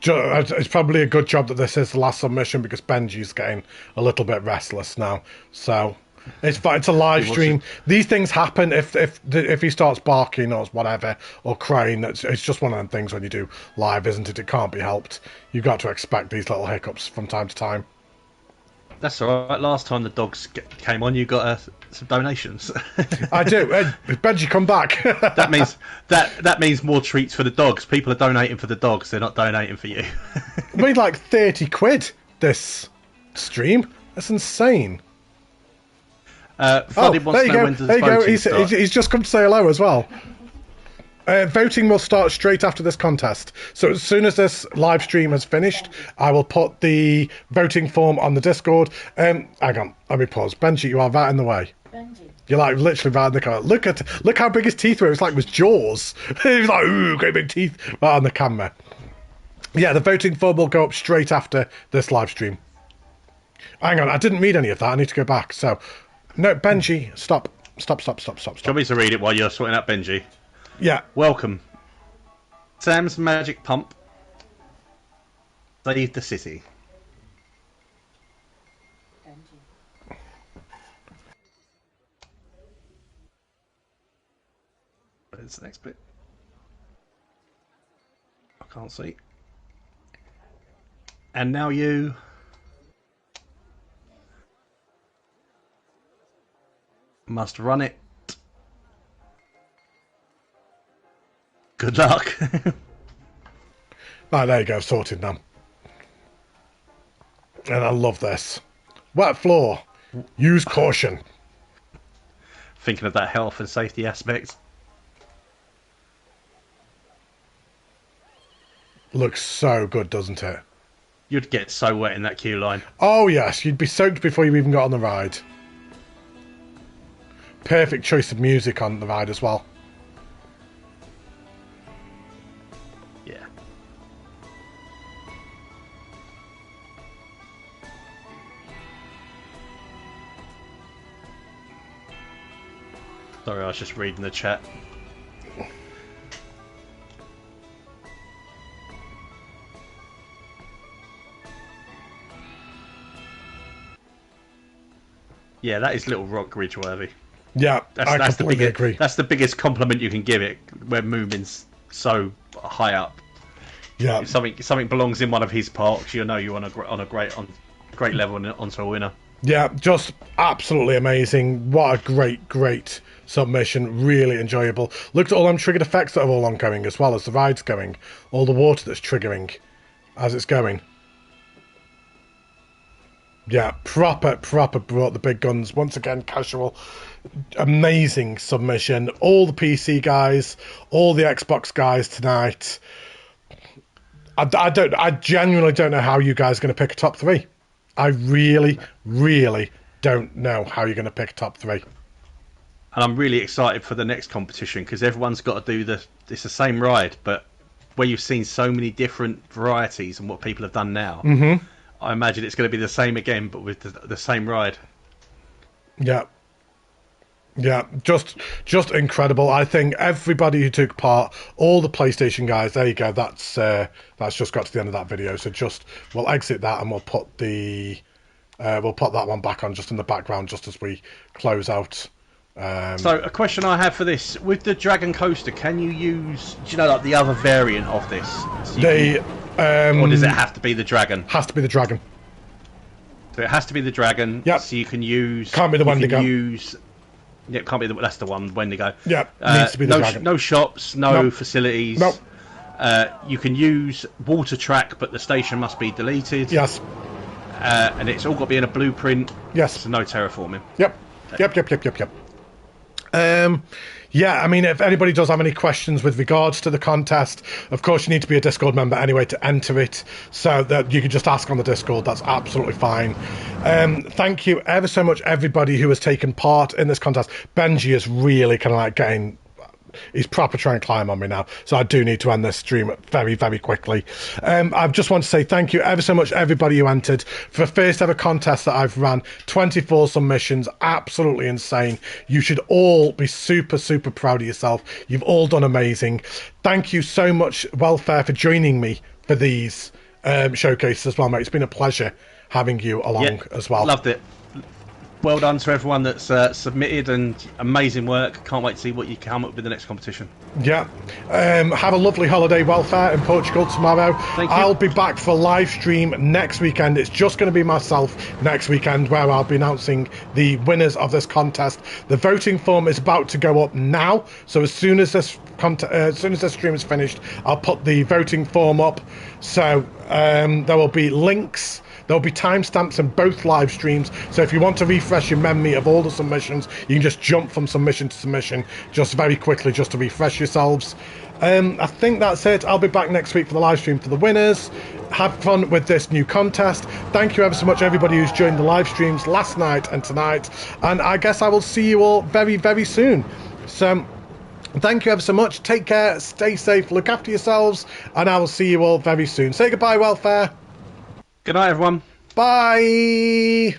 It's probably a good job that this is the last submission because Benji's getting a little bit restless now. So it's a live stream. These things happen if he starts barking or whatever or crying. It's just one of them things when you do live, isn't it? It can't be helped. You've got to expect these little hiccups from time to time. That's all right. Last time the dogs came on, you got some donations. I do. Benji, come back. that means more treats for the dogs. People are donating for the dogs. They're not donating for you. I made like 30 quid this stream. That's insane. Flooded wants to know when does voting start. He's just come to say hello as well. Voting will start straight after this contest. So as soon as this live stream has finished, I will put the voting form on the Discord. Hang on, let me pause. Benji, you are right in the way. Benji. You're like literally right in the car. Look how big his teeth were. It was like it was Jaws. He was like, ooh, great big teeth right on the camera. Yeah, the voting form will go up straight after this live stream. Hang on, I didn't read any of that. I need to go back. So, no, Benji, stop. Do you want me to read it while you're sorting out Benji? Yeah. Welcome. Sam's magic pump saved the city. Benji. Where's the next bit? I can't see. And now you... must run it. Good luck. Right, there you go, sorted now. And I love this. Wet floor. Use caution. Thinking of that health and safety aspect. Looks so good, doesn't it? You'd get so wet in that queue line. Oh yes, you'd be soaked before you even got on the ride. Perfect choice of music on the ride as well. Yeah. Sorry, I was just reading the chat. Yeah, that is Little Rock Ridge worthy. Yeah, I completely agree. That's the biggest compliment you can give it when moving's so high up. Yeah, if something belongs in one of his parks, you know you're on a great level and onto a winner. Yeah, just absolutely amazing. What a great submission. Really enjoyable. Look at all them triggered effects that are all ongoing as well as the ride's going. All the water that's triggering as it's going. Yeah, proper brought the big guns. Once again, casual. Amazing submission. All the PC guys, all the Xbox guys tonight. I genuinely don't know how you guys are going to pick a top three. I really don't know how you're going to pick a top three. And I'm really excited for the next competition because everyone's got to do it's the same ride, but where you've seen so many different varieties and what people have done now. Mm-hmm. I imagine it's going to be the same again, but with the same ride. Yeah, just incredible. I think everybody who took part, all the PlayStation guys, there you go. That's just got to the end of that video. So we'll exit that and we'll put that one back on just in the background just as we close out. So a question I have for this, with the Dragon Coaster, can you use, do you know, like the other variant of this? So or does it have to be the Dragon? Has to be the Dragon. So it has to be the Dragon. Yep. So you can use... Can't be the Wendigo. Yeah, can't be that's the one, Wendigo. Yeah, needs to be the Dragon. No shops, no facilities. Nope. You can use water track, but the station must be deleted. Yes. And it's all got to be in a blueprint. Yes. So no terraforming. Yep. Yep. Yeah, I mean, if anybody does have any questions with regards to the contest, of course you need to be a Discord member anyway to enter it, so that you can just ask on the Discord. That's absolutely fine. Thank you ever so much, everybody who has taken part in this contest. Benji is really kind of like getting... He's proper trying to climb on me now, so I do need to end this stream very quickly. I just want to say thank you ever so much everybody who entered for the first ever contest that I've ran. 24 submissions, absolutely insane. You should all be super proud of yourself. You've all done amazing. Thank you so much, Welfare, for joining me for these showcases as well, mate. It's been a pleasure having you along as well. Loved it. well done to everyone that's submitted, and amazing work. Can't wait to see what you come up with the next competition. Yeah. Have a lovely holiday welfare in Portugal tomorrow. Thank you. I'll be back for live stream next weekend. It's just going to be myself next weekend, where I'll be announcing the winners of this contest. The voting form is about to go up now, so as soon as this stream is finished, I'll put the voting form up. So there will be links. There'll be timestamps in both live streams, so if you want to refresh your memory of all the submissions, you can just jump from submission to submission, just very quickly, just to refresh yourselves. I think that's it. I'll be back next week for the live stream for the winners. Have fun with this new contest. Thank you ever so much, everybody who's joined the live streams last night and tonight, and I guess I will see you all very, very soon. So thank you ever so much. Take care, stay safe, look after yourselves, and I will see you all very soon. Say goodbye, welfare. Good night, everyone. Bye.